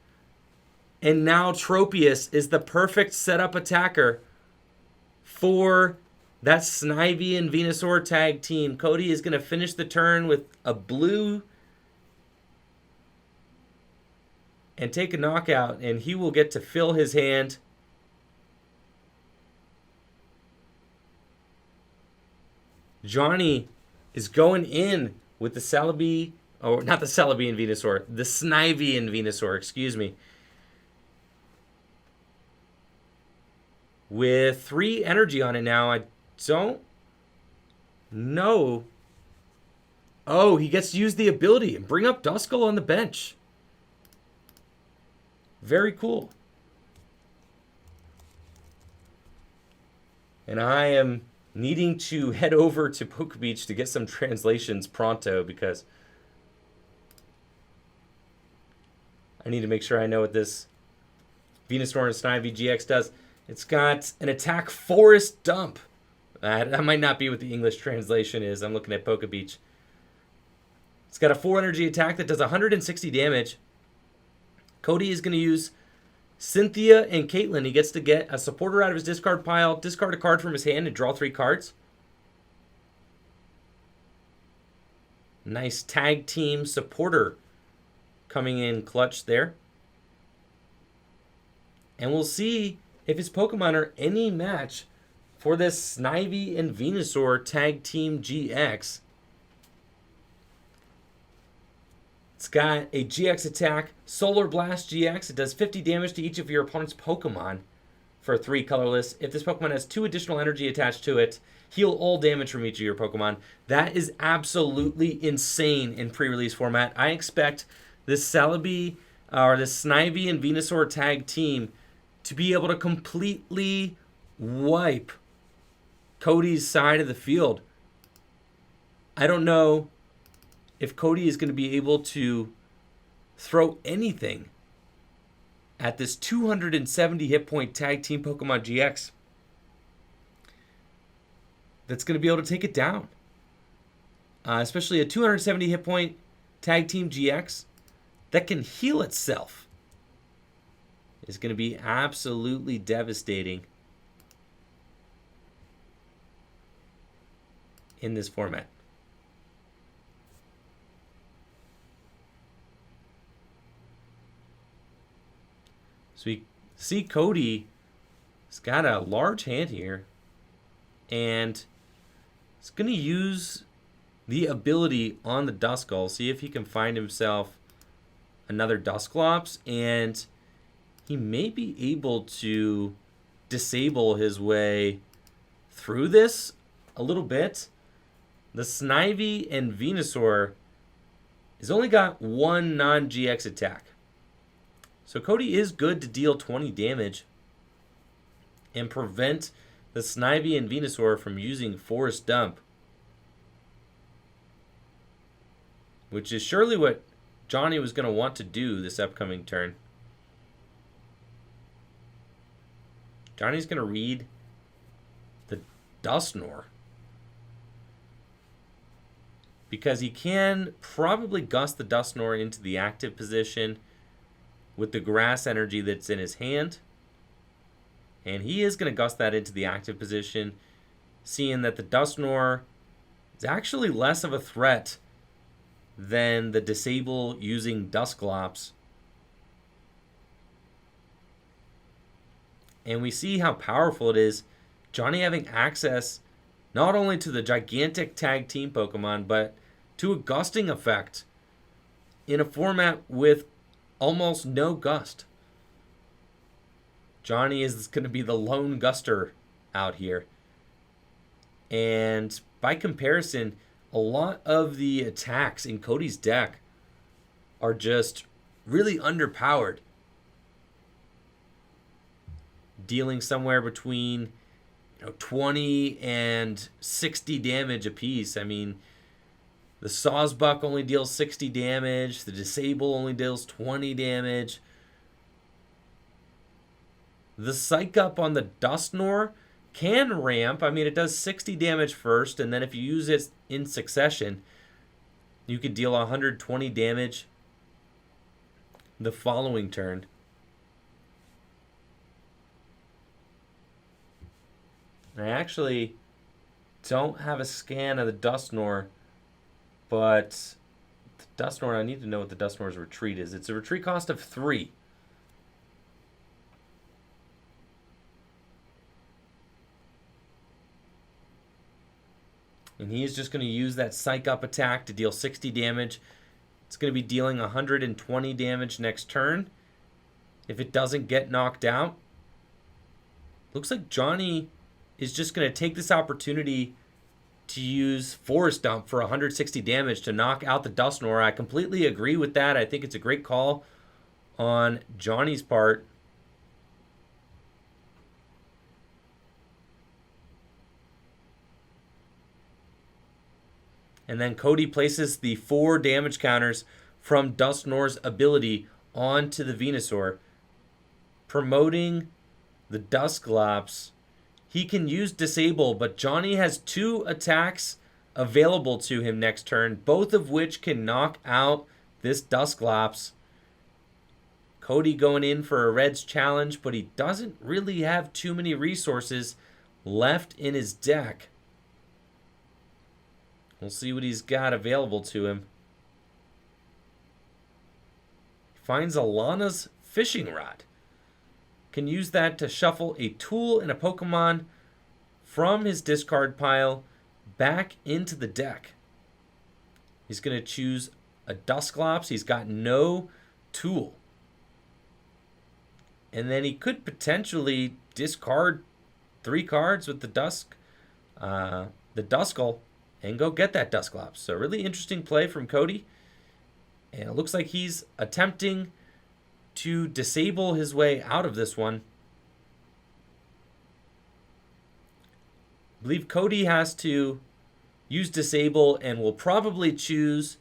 And now Tropius is the perfect setup attacker for that Snivy and Venusaur tag team. Cody is going to finish the turn with a blue and take a knockout, and he will get to fill his hand. Johnny is going in with the Celebi, or not the Celebi and Venusaur, the Snivy and Venusaur, excuse me. with 3 energy on it now. I don't know. Oh, he gets to use the ability and bring up Duskull on the bench. Very cool. And I am needing to head over to Poke Beach to get some translations pronto because I need to make sure I know what this Venusaur and Snivy GX does. It's got an attack forest dump. That might not be what the English translation is. I'm looking at Poke Beach. It's got a 4 energy attack that does 160 damage. Cody is going to use Cynthia and Caitlin. He gets to get a supporter out of his discard pile, discard a card from his hand, and draw 3 cards. Nice tag team supporter coming in clutch there. And we'll see if his Pokemon are any match for this Snivy and Venusaur Tag Team GX. It's got a GX attack, Solar Blast GX. It does 50 damage to each of your opponent's Pokemon for 3 colorless. If this Pokemon has 2 additional energy attached to it, heal all damage from each of your Pokemon. That is absolutely insane in pre-release format. I expect this Celebi, or this Snivy and Venusaur tag team to be able to completely wipe Cody's side of the field. I don't know if Cody is going to be able to throw anything at this 270 hit point tag team Pokemon GX that's going to be able to take it down. Especially a 270 hit point tag team GX that can heal itself is going to be absolutely devastating in this format. So we see Cody has got a large hand here, and he's going to use the ability on the Duskull, see if he can find himself another Dusclops, and he may be able to disable his way through this a little bit. The Snivy and Venusaur has only got 1 non-GX attack. So Cody is good to deal 20 damage and prevent the Snivy and Venusaur from using Forest Dump, which is surely what Johnny was going to want to do this upcoming turn. Johnny's going to read the Dusknoir because he can probably gust the Dusknoir into the active position with the grass energy that's in his hand. And he is going to gust that into the active position, seeing that the Dusknoir is actually less of a threat than the disable using Dusclops. And we see how powerful it is, Johnny having access not only to the gigantic tag team Pokemon, but to a gusting effect in a format with almost no gust. Johnny is going to be the lone guster out here. And by comparison, a lot of the attacks in Cody's deck are just really underpowered, dealing somewhere between 20 and 60 damage apiece. I mean, the Sawsbuck only deals 60 damage. The Disable only deals 20 damage. The Psych Up on the Dusknoir can ramp. I mean, it does 60 damage first, and then if you use it in succession, you could deal 120 damage the following turn. I actually don't have a scan of the Dusknoir, but the Dusknoir, I need to know what the Dusknoir's retreat is. It's a retreat cost of 3. And he is just going to use that Psych Up attack to deal 60 damage. It's going to be dealing 120 damage next turn. If it doesn't get knocked out, Looks like Johnny is just going to take this opportunity to use Forest Dump for 160 damage to knock out the Dusknoir. I completely agree with that. I think it's a great call on Johnny's part. And then Cody places the 4 damage counters from Dusknoir's ability onto the Venusaur, promoting the Dusclops. He can use Disable, but Johnny has 2 attacks available to him next turn, both of which can knock out this Dusclops. Cody going in for a Red's challenge, but he doesn't really have too many resources left in his deck. We'll see what he's got available to him. He finds Alana's fishing rod. Can use that to shuffle a tool and a Pokemon from his discard pile back into the deck. He's going to choose a Dusclops. He's got no tool. And then he could potentially discard 3 cards with the Duskull, and go get that Dusclops. So really interesting play from Cody. And it looks like he's attempting to disable his way out of this one. I believe Cody has to use Disable and will probably choose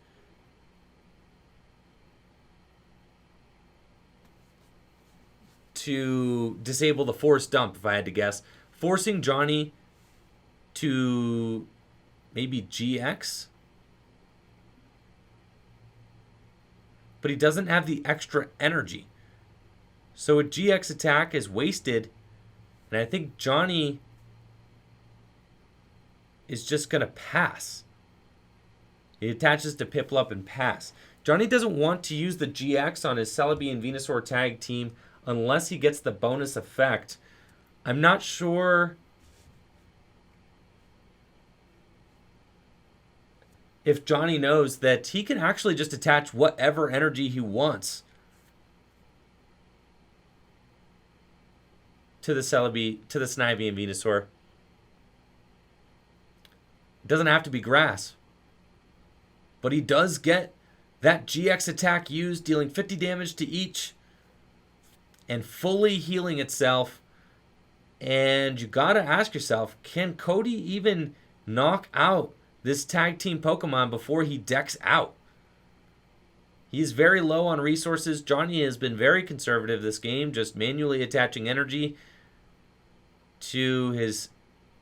to disable the Force Dump, if I had to guess. Forcing Johnny to maybe GX. But he doesn't have the extra energy. So a GX attack is wasted. And I think Johnny is just going to pass. He attaches to Piplup and pass. Johnny doesn't want to use the GX on his Celebi and Venusaur tag team unless he gets the bonus effect. I'm not sure if Johnny knows that he can actually just attach whatever energy he wants to the Celebi, to the Snivy and Venusaur. It doesn't have to be grass. But he does get that GX attack used, dealing 50 damage to each and fully healing itself. And you gotta ask yourself, can Cody even knock out this tag team Pokemon before he decks out? He's very low on resources. Johnny has been very conservative this game, just manually attaching energy to his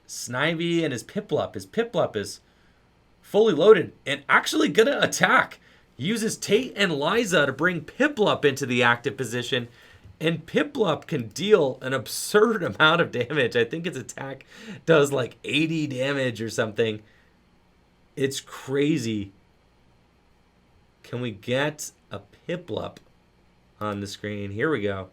Snivy and his Piplup. His Piplup is fully loaded and actually gonna attack. Uses Tate and Liza to bring Piplup into the active position, and Piplup can deal an absurd amount of damage. I think its attack does like 80 damage or something. It's crazy. Can we get a Piplup on the screen? Here we go.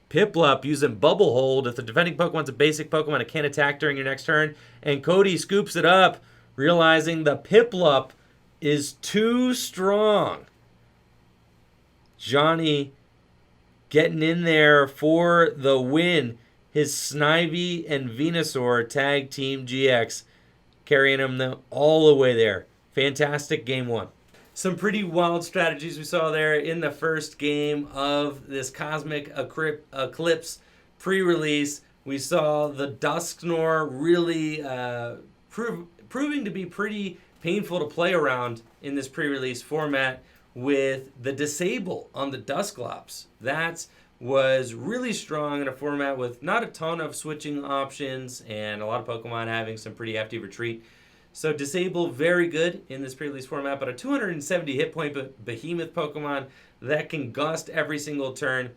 Piplup using Bubble Hold. If the defending Pokemon's a basic Pokemon, it can't attack during your next turn. And Cody scoops it up, realizing the Piplup is too strong. Johnny getting in there for the win. His Snivy and Venusaur tag team GX carrying him all the way there. Fantastic game 1. Some pretty wild strategies we saw there in the first game of this Cosmic Eclipse pre-release. We saw the Dusknoir really proving to be pretty painful to play around in this pre-release format with the Disable on the Dusclops. That was really strong in a format with not a ton of switching options and a lot of Pokemon having some pretty hefty retreat. So Disable, very good in this pre-release format, but a 270 hit point behemoth Pokemon that can gust every single turn.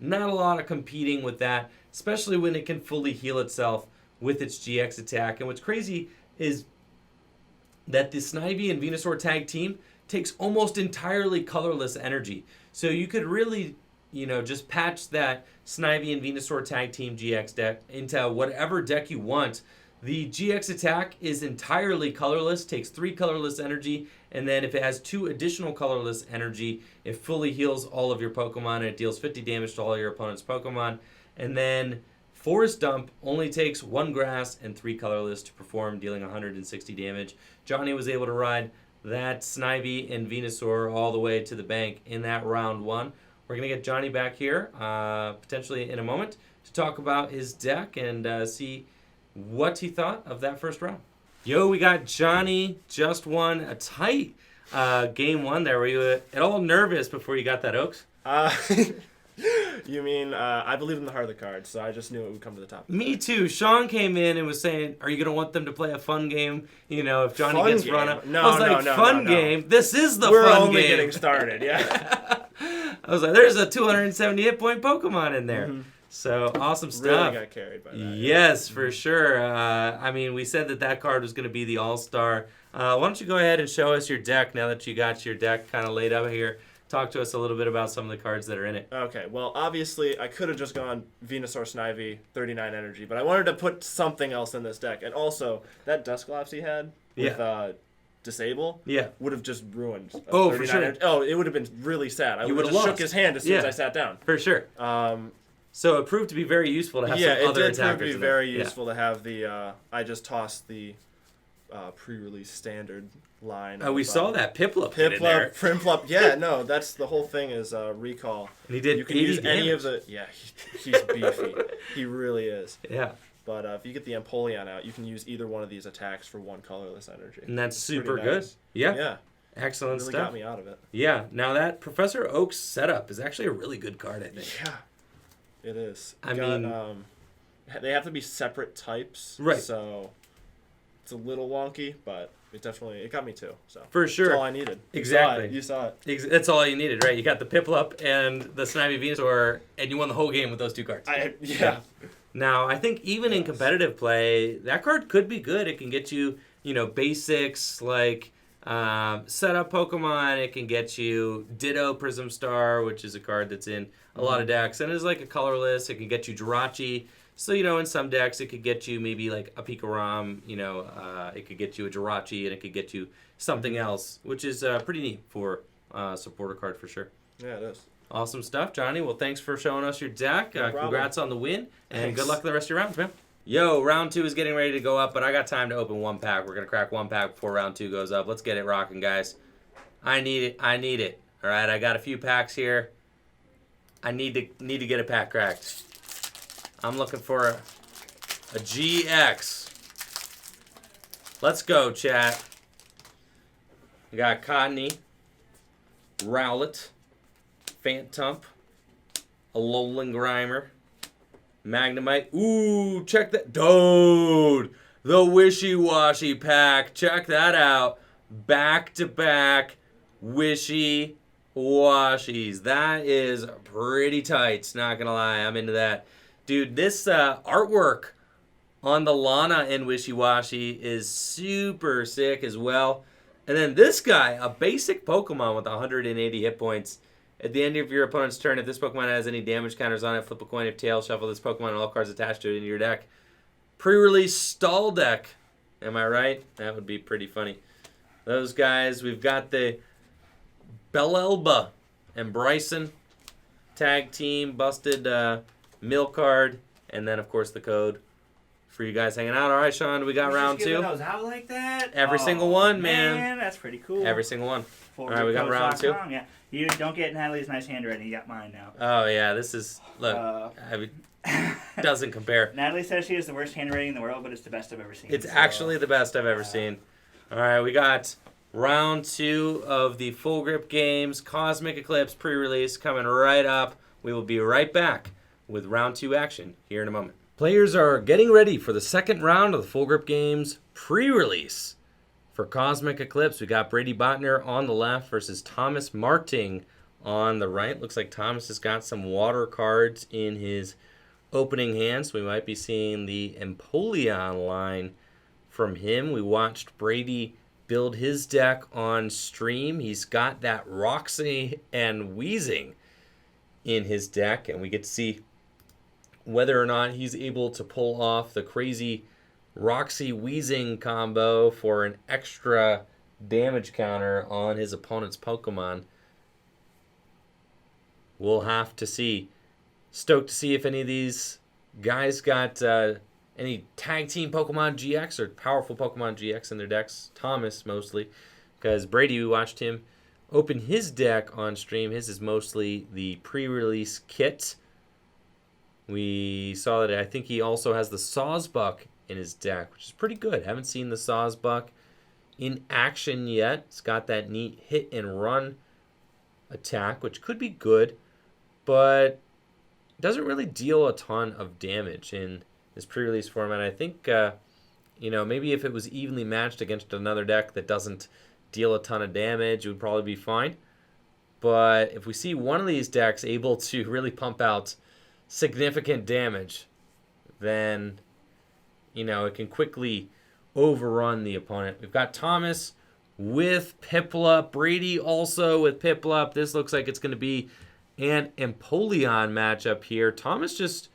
Not a lot of competing with that, especially when it can fully heal itself with its GX attack. And what's crazy is that the Snivy and Venusaur tag team takes almost entirely colorless energy. So you could really, just patch that Snivy and Venusaur tag team GX deck into whatever deck you want. The GX attack is entirely colorless, takes 3 colorless energy, and then if it has 2 additional colorless energy, it fully heals all of your Pokemon, and it deals 50 damage to all your opponent's Pokemon. And then Forest Dump only takes 1 grass and 3 colorless to perform, dealing 160 damage. Johnny was able to ride that Snivy and Venusaur all the way to the bank in that round 1. We're going to get Johnny back here, potentially in a moment, to talk about his deck and see what he thought of that first round. Yo, we got Johnny, just won a tight game 1 there. Were you at all nervous before you got that, Oaks? You mean, I believe in the heart of the cards, so I just knew it would come to the top. Me too. Sean came in and was saying, are you going to want them to play a fun game? You know, if Johnny Fun gets game? run out. No, I was like, no, fun no. game? This is the We're fun only game. getting started, yeah. I was like, there's a 270 hit point Pokemon in there. Mhm. So, awesome Really stuff. got carried by that. Yes, for sure. I mean, we said that card was going to be the All-Star. Why don't you go ahead and show us your deck now that you got your deck kind of laid out here. Talk to us a little bit about some of the cards that are in it. Okay, well, obviously, I could have just gone Venusaur Snivy, 39 energy, but I wanted to put something else in this deck. And also, that Dusclops he had with Disable Yeah. would have just ruined. Oh, for 39 sure. Oh, it would have been really sad. I You would have would've just shook lost. his hand as soon as Yeah. I sat down. For sure. So it proved to be very useful to have Yeah, some it other did prove attackers to be in there. very Yeah. useful to have the. I just tossed the pre-release standard line. We saw that Piplup get in Piplup, there. Primflup. Yeah, no, that's the whole thing is recall. And he did You can 80 use any of damage. the. Yeah, he's beefy. He really is. Yeah, But if you get the Empoleon out, you can use either one of these attacks for 1 colorless energy. and that's Pretty super nice. good. Yeah, Yeah, excellent really stuff. got me out of it. Yeah, now that Professor Oak's setup is actually a really good card, I think. Yeah, it is. I Got, mean- they have to be separate types. Right. So it's a little wonky, but it got me too. So For that's sure. all I needed. Exactly. You saw it. That's all you needed, right? You got the Piplup and the Snivy Venusaur, and you won the whole game with those 2 cards. Yeah. Now, I think even in Yes. competitive play, that card could be good. It can get you, basics like set up Pokemon. It can get you Ditto Prism Star, which is a card that's in a lot of decks, and is like a colorless. It can get you Jirachi. So, in some decks, it could get you maybe like a Pikarom, it could get you a Jirachi, and it could get you something else, which is pretty neat for a supporter card for sure. Yeah, it is. Awesome stuff, Johnny. Well, thanks for showing us your deck. No problem. Congrats on the win, and Thanks. good luck the rest of your rounds, man. Yo, round 2 is getting ready to go up, but I got time to open 1 pack. We're going to crack 1 pack before round 2 goes up. Let's get it rocking, guys. I need it. All right, I got a few packs here. I need to get a pack cracked. I'm looking for a GX. Let's go, chat. We got Cottonee, Rowlet, Phantump, Alolan Grimer, Magnemite. Ooh, check that. Dude, the Wishy-Washy pack. Check that out. Back-to-back Wishy-Washies. That is pretty tight. Not going to lie. I'm into that. Dude, this artwork on the Lana and Wishy-Washy is super sick as well. And then this guy, a basic Pokemon with 180 hit points. At the end of your opponent's turn, if this Pokemon has any damage counters on it, flip a coin. If tail, shuffle this Pokemon and all cards attached to it into your deck. Pre-release stall deck. Am I right? That would be pretty funny. Those guys, we've got the Bellelba and Bryson tag team, busted mill card, and then, of course, the code for you guys hanging out. All right, Sean, we got round 2. Those out like that? Every single one, man. That's pretty cool. Every single one. All right, we got round 2. Yeah, you don't get Natalie's nice handwriting. You got mine now. Oh, yeah, this is, look, doesn't compare. Natalie says she has the worst handwriting in the world, but it's the best I've ever seen. It's actually the best I've ever seen. All right, we got round 2 of the Full Grip Games Cosmic Eclipse pre-release coming right up. We will be right back with round 2 action here in a moment. Players are getting ready for the second round of the Full Grip Games pre-release. For Cosmic Eclipse, we got Brady Botner on the left versus Thomas Marting on the right. Looks like Thomas has got some water cards in his opening hand, so we might be seeing the Empoleon line from him. We watched Brady build his deck on stream. He's got that Roxy and Weezing in his deck, and we get to see whether or not he's able to pull off the crazy Roxy Wheezing combo for an extra damage counter on his opponent's Pokemon. We'll have to see. Stoked to see if any of these guys got any tag team Pokemon GX or powerful Pokemon GX in their decks. Thomas mostly, because Brady, we watched him open his deck on stream. His is mostly the pre-release kit. We saw that I think he also has the Sawsbuck in his deck, which is pretty good. Haven't seen the Sawsbuck in action yet. It's got that neat hit and run attack, which could be good, but doesn't really deal a ton of damage in this pre-release format. I think, maybe if it was evenly matched against another deck that doesn't deal a ton of damage, it would probably be fine. But if we see one of these decks able to really pump out significant damage, then, it can quickly overrun the opponent. We've got Thomas with Piplup, Brady also with Piplup. This looks like it's going to be an Empoleon matchup here. Thomas just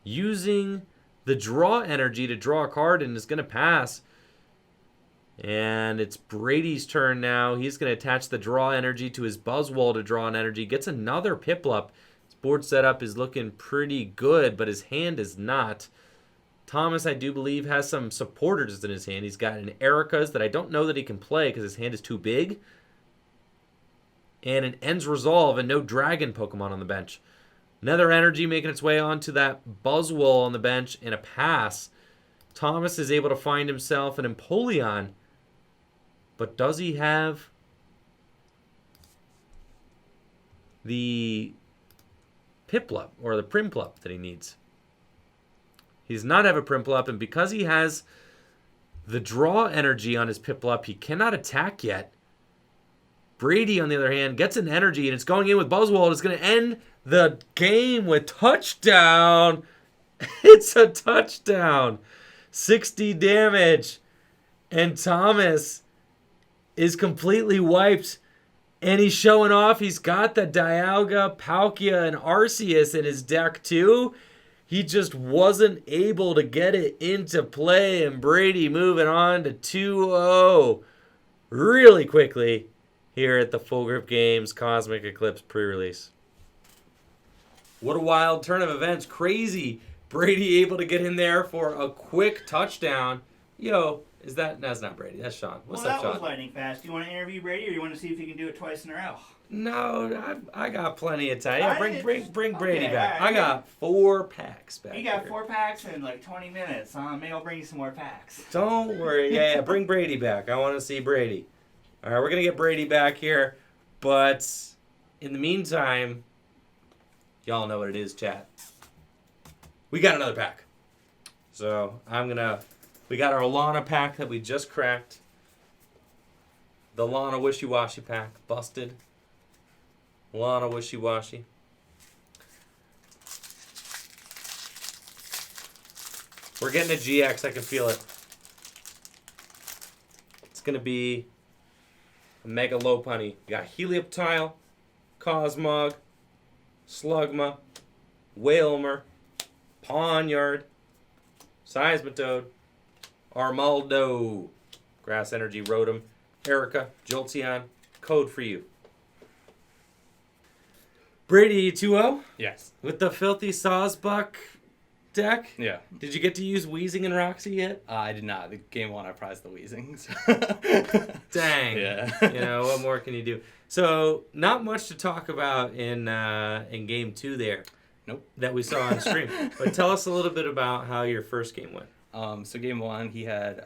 using the draw energy to draw a card and is going to pass. And it's Brady's turn now. He's going to attach the draw energy to his Buzzwole to draw an energy. Gets another Piplup. His board setup is looking pretty good, but his hand is not. Thomas, I do believe, has some supporters in his hand. He's got an Erica's that I don't know that he can play because his hand is too big. And an Ends Resolve and no Dragon Pokemon on the bench. Another energy making its way onto that Buzzwole on the bench and a pass. Thomas is able to find himself an Empoleon. But does he have the Piplup or the Primplup that he needs? He does not have a Primplup, and because he has the draw energy on his Piplup, he cannot attack yet. Brady, on the other hand, gets an energy, and it's going in with Buzzwole. It's going to end the game with touchdown. It's a touchdown. 60 damage. And Thomas is completely wiped. And he's showing off. He's got the Dialga, Palkia, and Arceus in his deck, too. He just wasn't able to get it into play. And Brady moving on to 2-0 really quickly here at the Full Grip Games Cosmic Eclipse Pre-Release. What a wild turn of events. Crazy. Brady able to get in there for a quick touchdown. That's not Brady. That's Sean. What's up, Sean? That was lightning fast. Do you want to interview Brady, or do you want to see if he can do it twice in a row? No, I got plenty of time. Yeah, bring Brady back. Right. I got 4 packs back. You got here. 4 packs in like 20 minutes. Maybe I'll bring you some more packs. Don't worry. Yeah, bring Brady back. I want to see Brady. All right, we're going to get Brady back here. But in the meantime, y'all know what it is, chat. We got another pack. So we got our Lana pack that we just cracked. The Lana Wishy Washy pack. Busted. Lana Wishy Washy. We're getting a GX. I can feel it. It's going to be a Mega Lopunny. You got Helioptile, Cosmog, Slugma, Wailmer, Pawniard, Seismitoad, Armaldo, Grass Energy, Rotom, Erica, Jolteon. Code for you. Brady 2-0? Yes. With the filthy Sawsbuck deck? Yeah. Did you get to use Weezing and Roxy yet? I did not. The game 1, I prized the Weezings. Dang. Yeah. What more can you do? So, not much to talk about in game 2 there. Nope. That we saw on stream. But tell us a little bit about how your first game went. So game 1, he had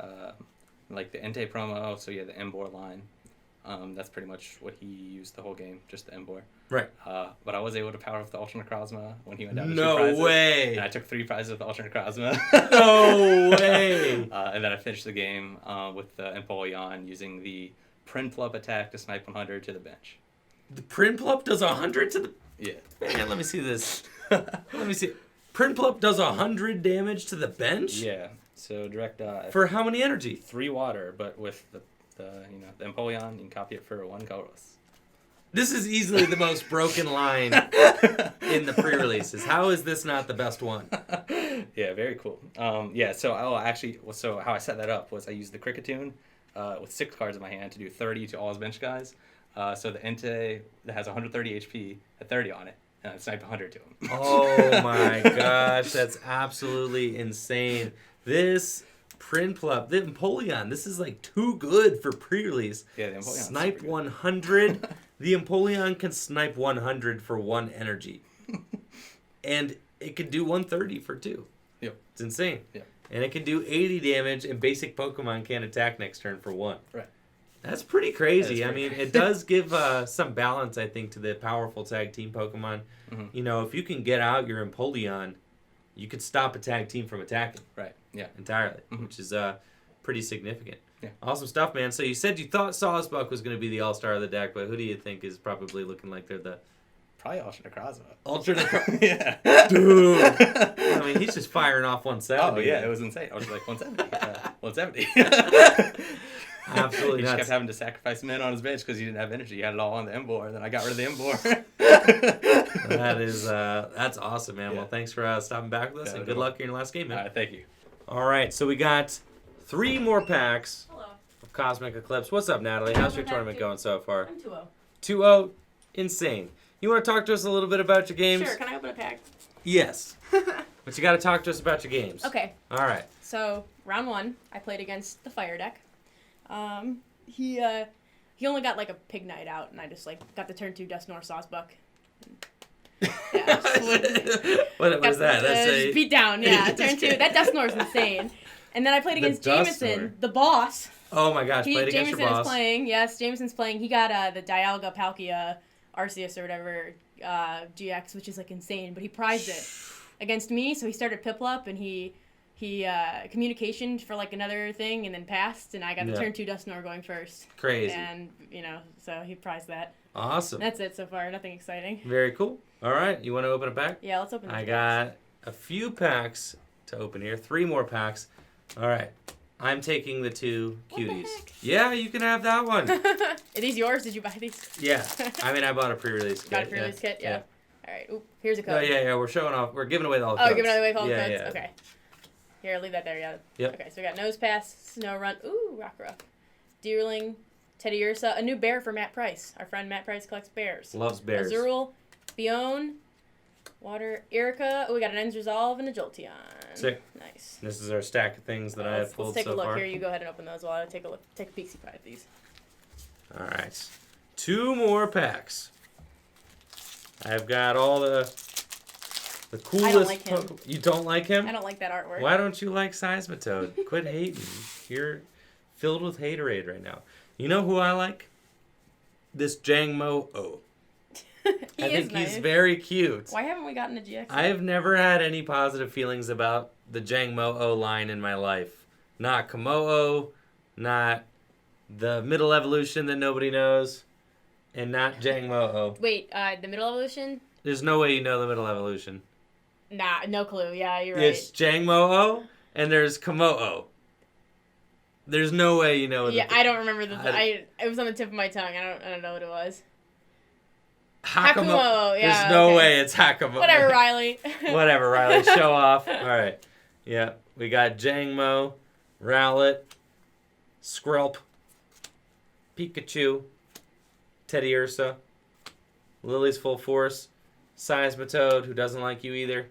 the Entei promo, so he had the Emboar line. That's pretty much what he used the whole game, just the Emboar. Right. But I was able to power up the Ultra Necrozma when he went down to 2 No prizes. way. And I took 3 prizes with the Ultra Necrozma. No way. And then I finished the game with the Empoleon using the Prinplup attack to snipe 100 to the bench. The Prinplup does 100 to the... Yeah. Man, let me see this. Let me see. Prinplup does 100 damage to the bench? Yeah. So direct For how many energy? 3 water, but with the Empoleon, you can copy it for 1 colorless. This is easily the most broken line in the pre-releases. How is this not the best one? Yeah, very cool. So how I set that up was I used the Cricketune with 6 cards in my hand to do 30 to all his bench guys. So the Entei that has 130 HP had 30 on it, and I sniped 100 to him. Oh my gosh, that's absolutely insane. This Prinplup, the Empoleon, this is like too good for pre-release. Yeah, the Empoleon's Snipe super good. 100. The Empoleon can snipe 100 for 1 energy. And it could do 130 for 2. Yep. It's insane. Yep. And it can do 80 damage, and basic Pokemon can't attack next turn for 1. Right. That's pretty crazy. That is I pretty mean, crazy. it does give some balance, I think, to the powerful tag team Pokemon. Mhm. You know, if you can get out your Empoleon, you could stop a tag team from attacking. Right. Yeah. Entirely, Mhm. which is pretty significant. Yeah. Awesome stuff, man. So you said you thought Sawsbuck was going to be the all-star of the deck, but who do you think is probably looking like they're the Probably Ultra Necrozma. alternate? Yeah. Dude. I mean, he's just firing off 170. Oh yeah, it was insane. I was like 170. 170. Absolutely He just nuts. kept having to sacrifice men on his bench because he didn't have energy. He had it all on the Embor, and then I got rid of the Embor. That is that's awesome, man. Yeah. Well, thanks for stopping back with us, Yeah, and no good luck in your last game, man. All right, thank you. All right, so we got 3 more packs Hello. of Cosmic Eclipse. What's up, Natalie? How's your Welcome back tournament to- going so far? I'm 2-0. 2-0, insane. You want to talk to us a little bit about your games? Sure, can I open a pack? Yes. But you got to talk to us about your games. Okay, All right. so round 1, I played against the Fire deck. He only got like a Pig Knight out, and I just like got the turn 2 Dusknoir Sawsbuck. Yeah, what was that? That's a beat down, yeah. Turn 2. That Dusknoir's insane. And then I played The against Dusknoir. Jameson, the boss. Oh my gosh! Played against Jameson your boss. is playing. Yes, Jameson's playing. He got the Dialga Palkia Arceus or whatever GX, which is like insane. But he prized it against me, so he started Piplup and he communication for like another thing and then passed, and I got the Yeah. turn 2 Dusknoir going first. Crazy. And so he prized that. Awesome. That's it so far. Nothing exciting. Very cool. All right, you want to open a pack? Yeah, let's open. I these got a few packs to open here. 3 more packs. All right. I'm taking the 2 What the cuties. heck? Yeah, you can have that one. Are these yours? Did you buy these? Yeah. I mean, I bought a pre-release kit. Got a pre-release kit. Yeah. All right. Oop, here's a code. Oh, yeah. We're showing off. We're giving away all the Oh, codes. giving away all the Yeah, codes? yeah. Okay. Here, leave that there, yeah. Yep. Okay, so we got Nose Pass, Snow Run, ooh, Rockruff, Deerling, Teddy Ursa, a new bear for Matt Price. Our friend Matt Price collects bears. Loves bears. Azurill, Bione, Water, Erica. Oh, we got an Ends Resolve and a Jolteon. Sick. Nice. This is our stack of things that I have Let's pulled take a so look far. here. You go ahead and open those while I take a look. Take a peek-see at these. All right. 2 more packs. I've got all the coolest. like him. You don't like him? I don't like that artwork. Why don't you like Seismitoad? Quit hating. You're filled with haterade right now. You know who I like? This Jangmo-O. He I is think nice. he's very cute. Why haven't we gotten a GX? I've never had any positive feelings about the Jangmo-O line in my life. Not Komo-O, not the middle evolution that nobody knows, and not Jangmo-O. Wait, the middle evolution? There's no way you know the middle evolution. Nah, no clue. Yeah, you're right. It's Jangmo-O, and there's Komo-O. There's no way you know what Yeah, the I don't remember the. I- It was on the tip of my tongue. I don't know what it was. Hakumo. Hakumo, yeah, There's no okay. way it's Hakumo. Whatever, Riley. Whatever, Riley. Show off. All right. Yeah, we got Jangmo, Rowlet, Skrelp, Pikachu, Teddy Ursa, Lily's Full Force, Seismitoad, who doesn't like you either.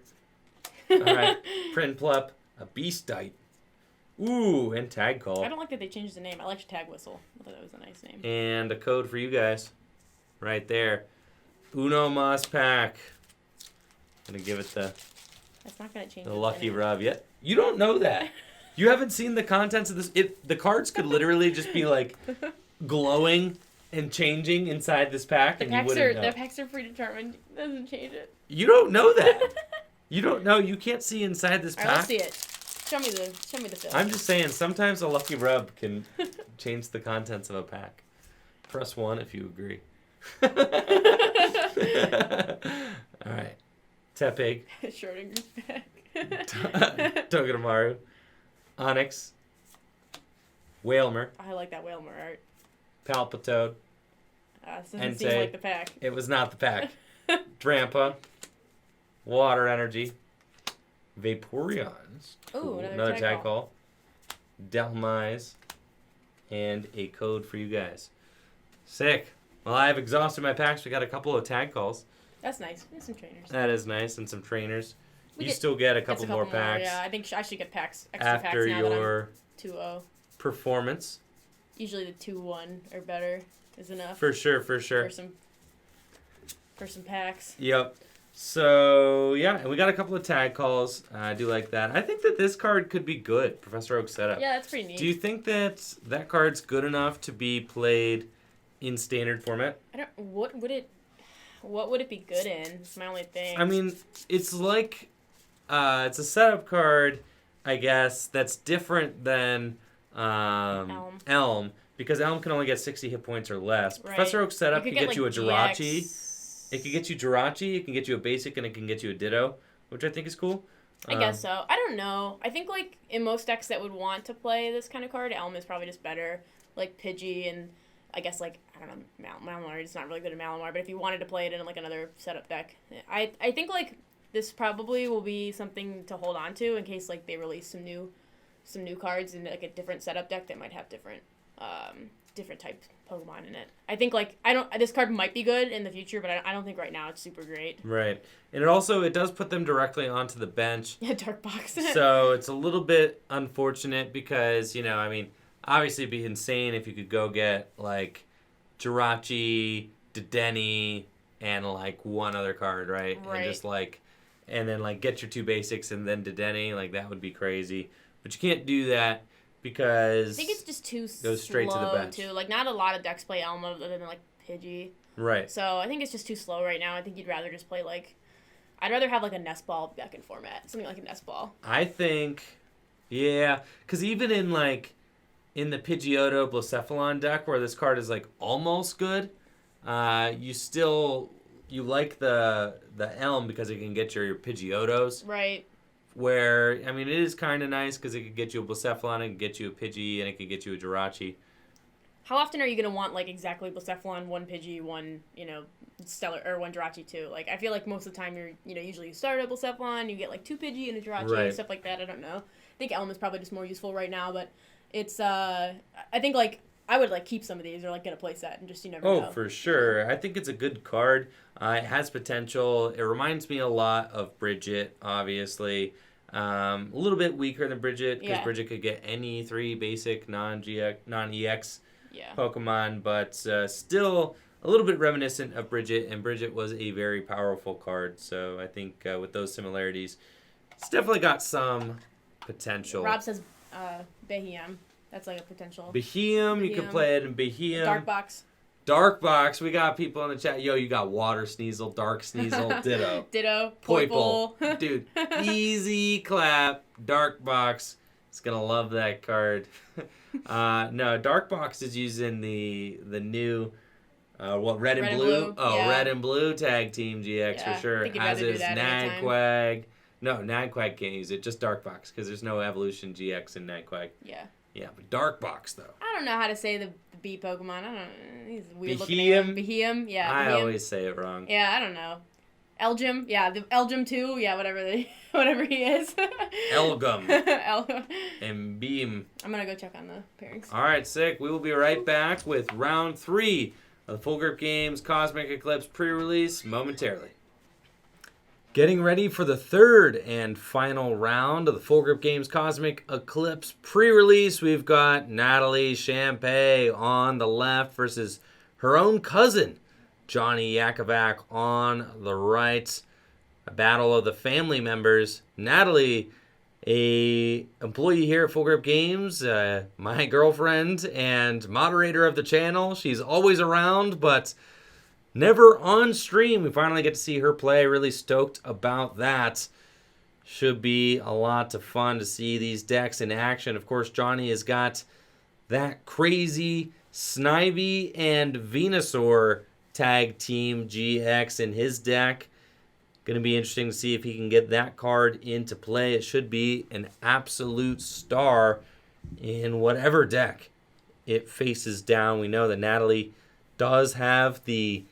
All right. Prinplup, a Beastite. Ooh, and Tag Call. I don't like that they changed the name. I like Tag Whistle. I thought that was a nice name. And a code for you guys. Right there. Uno Mas Pack. Gonna give it the That's not gonna change. the its lucky name. rub yet. You don't know that. You haven't seen the contents of this. The cards could literally just be like glowing and changing inside this pack, The and you packs wouldn't know. the packs are predetermined. Doesn't change it. You don't know that. You don't know. You can't see inside this All right, let's pack. see it. Show me the film. I'm just saying. Sometimes a lucky rub can change the contents of a pack. Press 1 if you agree. All right. Tepig. Schrodinger's back. Togedemaru. Onyx. Whalmer. I like that Whalmer art. Palpitoad. This doesn't And seem say- like the pack. It was not the pack. Drampa, Water Energy, Vaporeons. Ooh, another another tag tag call. Delmise, and a code for you guys. Sick. Well, I have exhausted my packs. We got a couple of tag calls. That's nice. We have some trainers. That is nice, and some trainers. We You get- still get a That's couple a more packs Yeah, I think I should get extra packs after now that I'm your 2-0. performance. Usually the 2-1 or better is enough For sure. for some packs. Yep. So, yeah, and we got a couple of tag calls. I do like that. I think that this card could be good, Professor Oak setup. Yeah, that's pretty neat. Do you think that that card's good enough to be played in standard format? I don't. What would it be good in? It's my only thing. I mean, it's like it's a setup card, I guess, that's different than Elm, because Elm can only get 60 hit points or less. Right. Professor Oak's setup could can get like you a Jirachi. GX. It can get you Jirachi, it can get you a basic, and it can get you a Ditto, which I think is cool. I guess so. I don't know. I think like in most decks that would want to play this kind of card, Elm is probably just better. Like Pidgey and I guess like I don't know Malamar. It's not really good at Malamar, but if you wanted to play it in like another setup deck, I think like this probably will be something to hold on to in case like they release some new cards in like a different setup deck that might have different type Pokemon in it. I think like this card might be good in the future, but I don't think right now it's super great. Right. And it does put them directly onto the bench. Yeah, Dark Box. So it's a little bit unfortunate because, I mean, obviously it'd be insane if you could go get like Jirachi, Dedenne, and like one other card, right? Right. And just like, and then like get your two basics and then Dedenne, like that would be crazy. But you can't do that because I think it's just too goes straight to the slow, bench. too. Like, not a lot of decks play Elm other than, like, Pidgey. Right. So, I think it's just too slow right now. I think you'd rather just play, like... I'd rather have, like, a Nest Ball deck in format. Something like a Nest Ball. I think, yeah, because even in the Pidgeotto Blacephalon deck where this card is like almost good, you like the Elm because it can get your Pidgeottos. Right. Where, I mean, it is kind of nice because it could get you a Blacephalon, it could get you a Pidgey, and it could get you a Jirachi. How often are you going to want, like, exactly Blacephalon, one Pidgey, one, Stellar, or one Jirachi, too? Like, I feel like most of the time usually you start a Blacephalon, you get, like, two Pidgey and a Jirachi Right. and stuff like that. I don't know. I think Elm is probably just more useful right now, but it's, I think, like, I would, like, keep some of these or, like, get a playset and just, you never know. Oh, for sure. I think it's a good card. It has potential. It reminds me a lot of Bridget, obviously. A little bit weaker than Bridget because Yeah. Bridget could get any three basic non-EX Yeah. Pokemon, but still a little bit reminiscent of Bridget, and Bridget was a very powerful card. So I think with those similarities, it's definitely got some potential. Rob says Behem. That's like a potential. Behem, you can Behem. play it in Behem. Dark Box. Dark Box, we got people in the chat. Yo, you got Water Sneasel, Dark Sneasel, Ditto. Ditto. Poiple. Poiple. Dude, easy clap. Dark Box. It's going to love that card. No, Dark Box is using the new, Red and Blue? Oh, yeah. Red and Blue Tag Team GX Yeah, for sure. I think you'd As rather do is that anytime. Nagquag. No, Nagquag can't use it. Just Dark Box because there's no Evolution GX in Nagquag. Yeah. Yeah, but Dark Box, though. I don't know how to say the bee Pokemon. I don't know. He's weird Behem? looking. Behem? Yeah. I Behem. always say it wrong. Yeah, I don't know. Elgim? Yeah, the Elgim too. Yeah, whatever he is. Elgum Elgum. and Beam. I'm gonna go check on the pairings. All right, sick. We will be right back with round 3 of the Full Grip Games Cosmic Eclipse pre-release momentarily. Getting ready for the third and final round of the Full Grip Games Cosmic Eclipse pre-release. We've got Natalie Champagne on the left versus her own cousin, Johnny Yakovac, on the right. A battle of the family members. Natalie, a employee here at Full Grip Games, my girlfriend and moderator of the channel. She's always around, but never on stream. We finally get to see her play. Really stoked about that. Should be a lot of fun to see these decks in action. Of course, Johnny has got that crazy Snivy and Venusaur Tag Team GX in his deck. Going to be interesting to see if he can get that card into play. It should be an absolute star in whatever deck it faces down. We know that Natalie does have the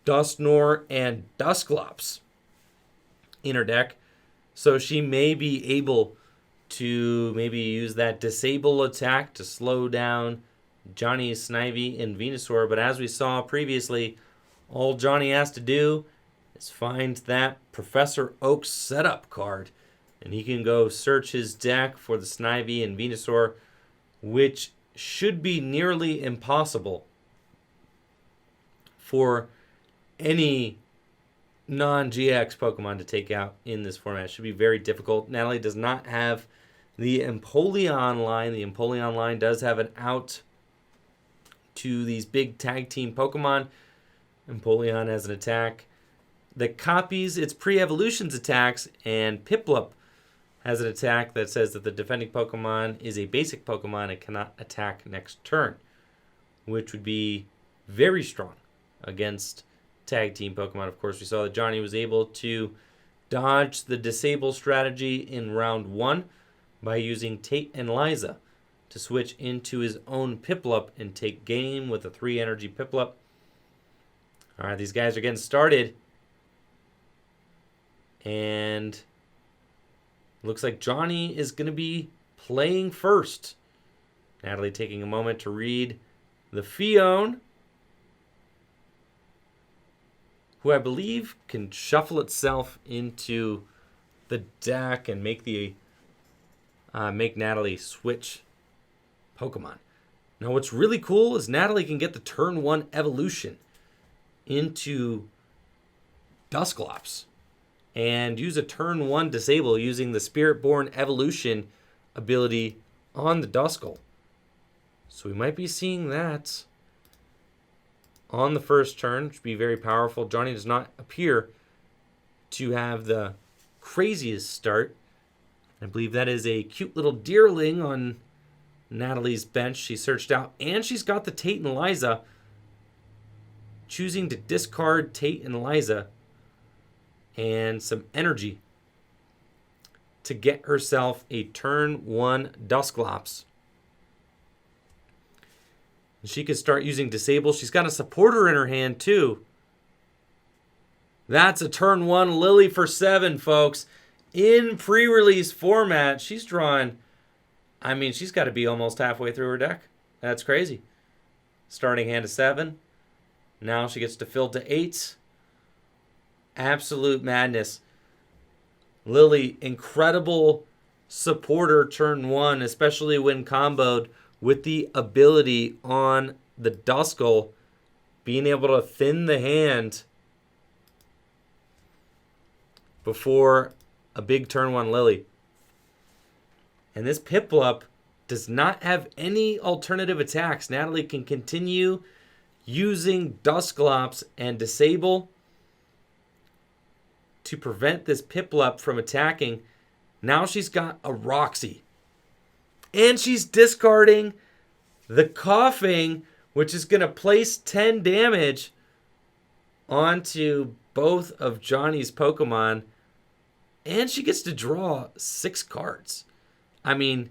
Dusknoir and Dusclops in her deck. So she may be able to maybe use that disable attack to slow down Johnny, Snivy, and Venusaur. But as we saw previously, all Johnny has to do is find that Professor Oak's setup card. And he can go search his deck for the Snivy and Venusaur, which should be nearly impossible for any non-GX Pokemon to take out in this format. It should be very difficult. Natalie does not have the Empoleon line. The Empoleon line does have an out to these big tag team Pokemon. Empoleon has an attack that copies its pre-evolution's attacks, and Piplup has an attack that says that the defending Pokemon is a basic Pokemon and cannot attack next turn, which would be very strong against tag team Pokemon. Of course, we saw that Johnny was able to dodge the disable strategy in round 1 by using Tate and Liza to switch into his own Piplup and take game with a 3 energy Piplup. All right, these guys are getting started. And looks like Johnny is going to be playing first. Natalie taking a moment to read the Fion, who I believe can shuffle itself into the deck and make Natalie switch Pokemon. Now what's really cool is Natalie can get the turn 1 evolution into Dusclops and use a turn 1 disable using the Spirit-Born evolution ability on the Duskull. So we might be seeing that on the first turn, which would be very powerful. Johnny does not appear to have the craziest start. I believe that is a cute little deerling on Natalie's bench she searched out. And she's got the Tate and Liza, choosing to discard Tate and Liza and some energy to get herself a turn 1 Dusclops. She could start using disable. She's got a supporter in her hand too. That's a turn 1 Lily for 7, folks. In pre-release format, she's drawing, I mean, she's got to be almost halfway through her deck. That's crazy. Starting hand of 7. Now she gets to fill to 8. Absolute madness. Lily, incredible supporter turn 1, especially when comboed with the ability on the Duskull, being able to thin the hand before a big turn 1 Lily. And this Piplup does not have any alternative attacks. Natalie can continue using Dusclops and disable to prevent this Piplup from attacking. Now she's got a Roxy. And she's discarding the Coughing, which is going to place 10 damage onto both of Johnny's Pokemon. And she gets to draw 6 cards. I mean,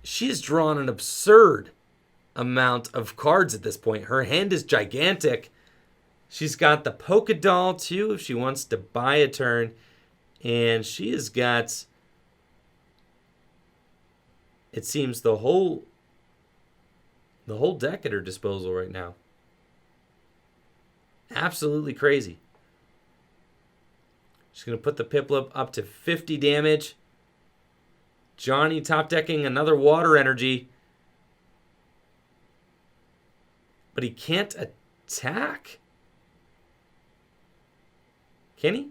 she's drawn an absurd amount of cards at this point. Her hand is gigantic. She's got the Pokédoll too if she wants to buy a turn. And she has got, it seems, the whole deck at her disposal right now. Absolutely crazy. She's going to put the Piplup up to 50 damage. Johnny top decking another water energy. But he can't attack. Can he?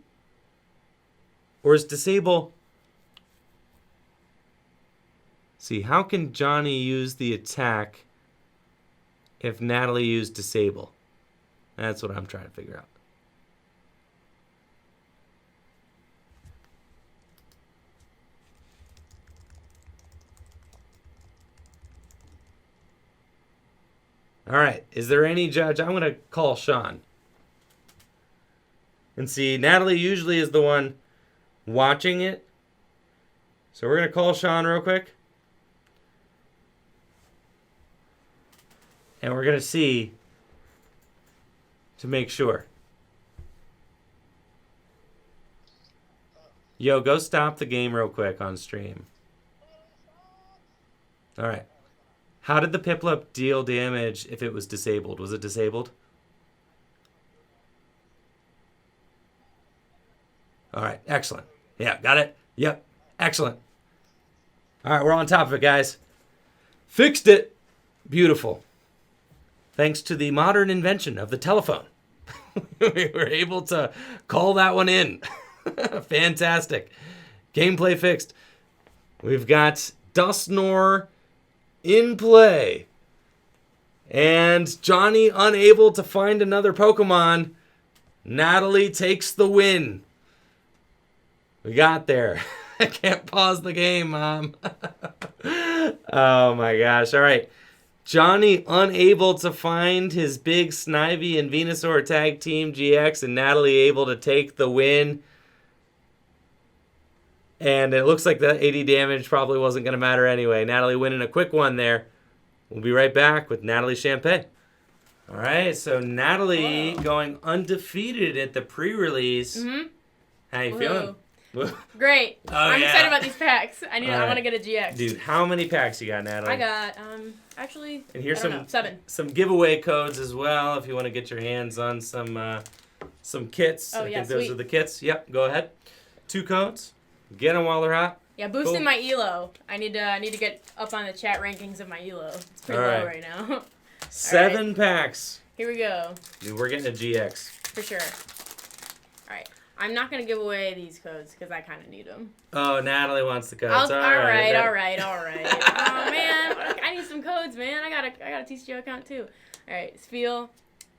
Or is disable? See, how can Johnny use the attack if Natalie used disable? That's what I'm trying to figure out. All right, is there any judge? I'm going to call Sean. And see, Natalie usually is the one watching it. So we're going to call Sean real quick. And we're going to see to make sure. Yo, go stop the game real quick on stream. All right. How did the Piplup deal damage if it was disabled? Was it disabled? All right, excellent. Yeah, got it? Yep, excellent. All right, we're on top of it, guys. Fixed it. Beautiful. Thanks to the modern invention of the telephone. We were able to call that one in. Fantastic. Gameplay fixed. We've got Dustnor in play. And Johnny unable to find another Pokemon. Natalie takes the win. We got there. I can't pause the game, Mom. Oh my gosh. All right. Johnny unable to find his big Snivy and Venusaur tag team GX, and Natalie able to take the win. And it looks like that 80 damage probably wasn't going to matter anyway. Natalie winning a quick one there. We'll be right back with Natalie Champagne. All right, so Natalie going undefeated at the pre-release. Mm-hmm. How you feeling? Great. Oh, I'm yeah. excited about these packs. I All want to get a GX. Dude, how many packs you got, Natalie? I got, actually, And here's I don't know, 7. some giveaway codes as well if you want to get your hands on some kits. Oh, I yeah, think those sweet. are the kits. Yep, go ahead. 2 codes. Get them while they're hot. Yeah, boosting Cool. my elo. I need to get up on the chat rankings of my elo. It's pretty All low right. right now. 7 packs. Here we go. Dude, we're getting a GX. For sure. All right. I'm not going to give away these codes because I kind of need them. Oh, Natalie wants the codes. All right. That- Oh, man. I need some codes, man. I got a TCGO account, too. All right. Spiel,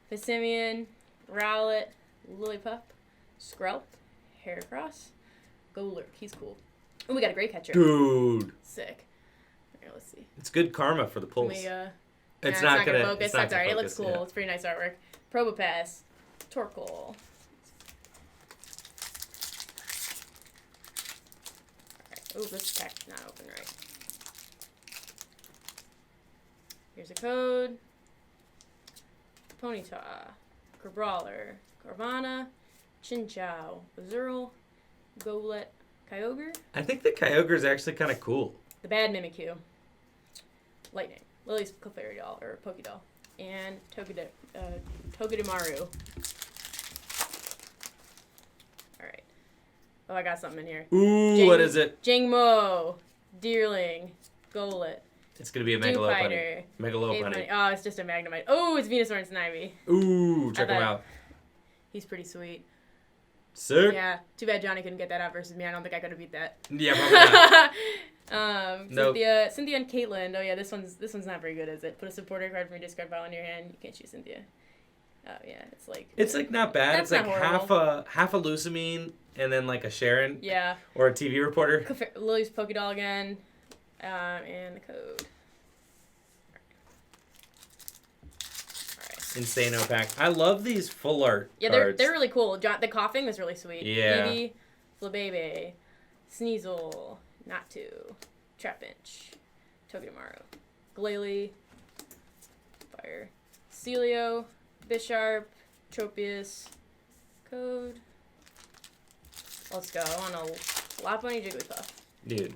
Passimian, Rowlet, Lillipup, Skrelp, Heracross, Golurk. He's cool. Oh, we got a Great Catcher. Dude. Sick. Here, let's see. It's good karma for the Can pulls. we, It's nah, not gonna focus. It's not That's gonna alright. It focus, looks cool. yeah. It's pretty nice artwork. Probopass, Torkoal. Alright. Oh, this pack's not open right. Here's a code. Ponyta, Crabrawler, Carvana, Chinchou, Azurill, Golett, Kyogre, I think the Kyogre is actually kind of cool. the bad Mimikyu, Lightning, Lily's Clefairy doll, or Pokédoll, and Togedemaru. Alright. Oh, I got something in here. Ooh, what is it? Jingmo, Deerling, Golett, It's going to be a Megalopunny. Dewpider, Megalopunny. Apemoney. Oh, it's just a Magnemite. Oh, it's Venusaur and Snivy. Ooh, check I him thought- out. He's pretty sweet. Sick. Yeah, too bad Johnny couldn't get that out versus me. I don't think I could have beat that. Yeah, probably not. Nope. Cynthia and Caitlin. Oh yeah, this one's not very good, is it? Put a supporter card from your discard pile in your hand. You can't choose Cynthia. Oh yeah, it's like. It's like not bad. That's it's like not half a Lusamine and then like a Sharon Yeah. or a TV reporter. Lily's Pokédoll again, and the code. Insano pack. I love these full art Yeah, cards. they're really cool. The coughing is really sweet. Yeah. Eevee, Flabebe, Sneasel, Natu, Trapinch, Togedemaru, Glalie, Fire, Celio, Bisharp, Tropius, Code. Let's go. I want a Lopunny Jigglypuff. Dude,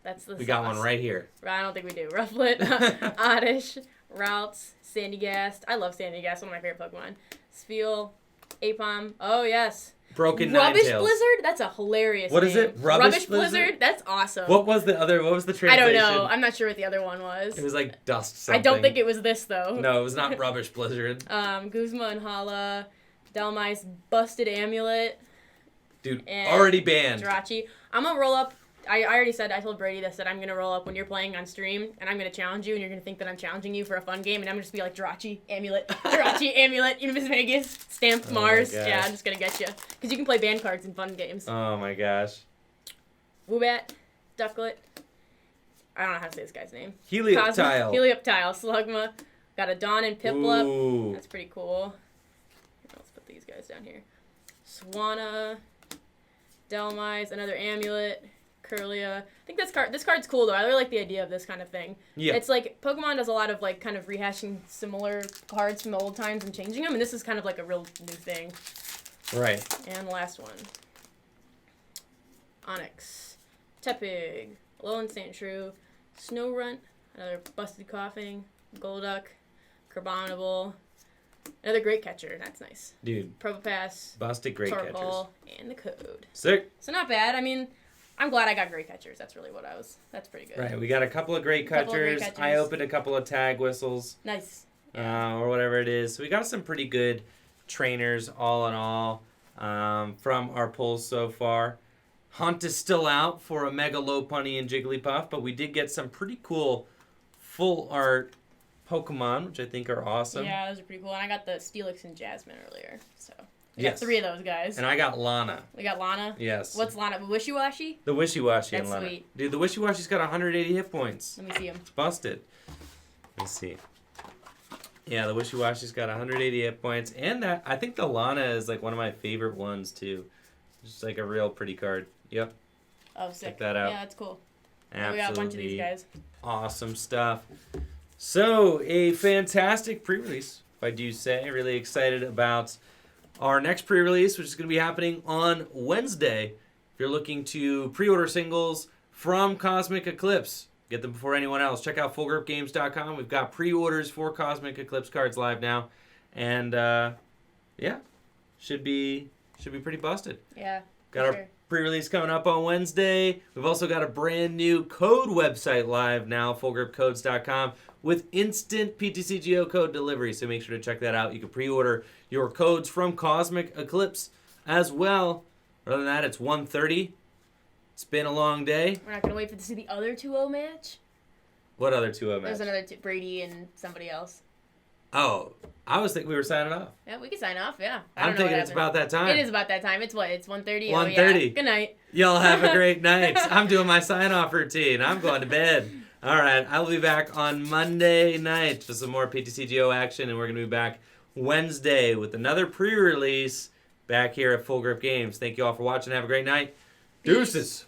That's the we got one right here. I don't think we do. Rufflet, Oddish, Routes, Sandygast. I love Sandygast, one of my favorite Pokemon. Spiel, Apom. Oh, yes. Broken Rubbish Ninetales. Blizzard? That's a hilarious What name. is it? Rubbish Blizzard? That's awesome. What was the I translation? don't know. I'm not sure what the other one was. It was like dust I something. don't think it was this, though. No, it was not Rubbish Blizzard. Guzma and Hala, Delmice, Busted Amulet, Dude, and already banned. Jirachi. I'm going to roll up. I already said, I told Brady that I'm going to roll up when you're playing on stream, and I'm going to challenge you, and you're going to think that I'm challenging you for a fun game, and I'm going to just be like, Jirachi, Amulet, Jirachi, Amulet, Universe Vegas, Stamped Oh Mars. my gosh. Yeah, I'm just going to get you. Because you can play band cards in fun games. Oh my gosh. Woobat, Ducklet. I don't know how to say this guy's name. Helioptile. Helioptile, Slugma. Got a Dawn and Piplup. Ooh. That's pretty cool. Let's put these guys down here. Swanna, Delmise, another Amulet, Curlia. I think this card's cool though. I really like the idea of this kind of thing. Yeah. It's like Pokemon does a lot of like kind of rehashing similar cards from old times and changing them, and this is kind of like a real new thing. Right. And the last one. Onyx. Tepig. Alolan Sandshrew. Snowrunt. Another Busted Coughing. Golduck. Carbonable. Another Great Catcher. That's nice. Dude. Probopass. Busted great catchers. Torkoal. And the code. Sick. So not bad. I mean, I'm glad I got Great Catchers. That's really what that's pretty good. Right. We got a couple of great Couple of great catchers. catchers. I opened a couple of tag whistles. Nice. Or whatever it is. So we got some pretty good trainers all in all from our pulls so far. Hunt is still out for a Mega Lopunny and Jigglypuff, but we did get some pretty cool full art Pokemon, which I think are awesome. Yeah, those are pretty cool. And I got the Steelix and Jasmine earlier. So we Yes. got 3 of those guys. And I got Lana. We got Lana. Yes. What's Lana? Wishy-Washy? The Wishy-Washy That's and Lana. sweet. Dude, the Wishy-Washy's got 180 hit points. Let me see him. It's busted. Let's see. Yeah, the Wishy-Washy's got 180 hit points. And that I think the Lana is like one of my favorite ones too. Just like a real pretty card. Yep. Oh, sick. Check that out. Yeah, that's cool. Absolutely. We got a bunch of these guys. Awesome stuff. So, a fantastic pre-release, if I do say. Really excited about our next pre-release, which is going to be happening on Wednesday. If you're looking to pre-order singles from Cosmic Eclipse, get them before anyone else. Check out fullgripgames.com. We've got pre-orders for Cosmic Eclipse cards live now. And, yeah, should be pretty busted. Yeah. Got for our pre-release coming up on Wednesday. We've also got a brand new code website live now, fullgripcodes.com, with instant PTCGO code delivery. So make sure to check that out. You can pre-order your codes from Cosmic Eclipse as well. Other than that, it's 1:30. It's been a long day. We're not going to wait to see the other 2-0 match? What other 2-0 There's match? another Brady and somebody else. Oh, I was thinking we were signing off. Yeah, we can sign off, yeah. I I'm don't know thinking what it's happened. about that time. It is about that time. It's what? It's 1:30? 1:30. Oh, yeah. Good night. Y'all have a great night. I'm doing my sign-off routine. I'm going to bed. All right, I will be back on Monday night for some more PTCGO action, and we're going to be back Wednesday with another pre-release back here at Full Grip Games. Thank you all for watching. Have a great night. Peace. Deuces.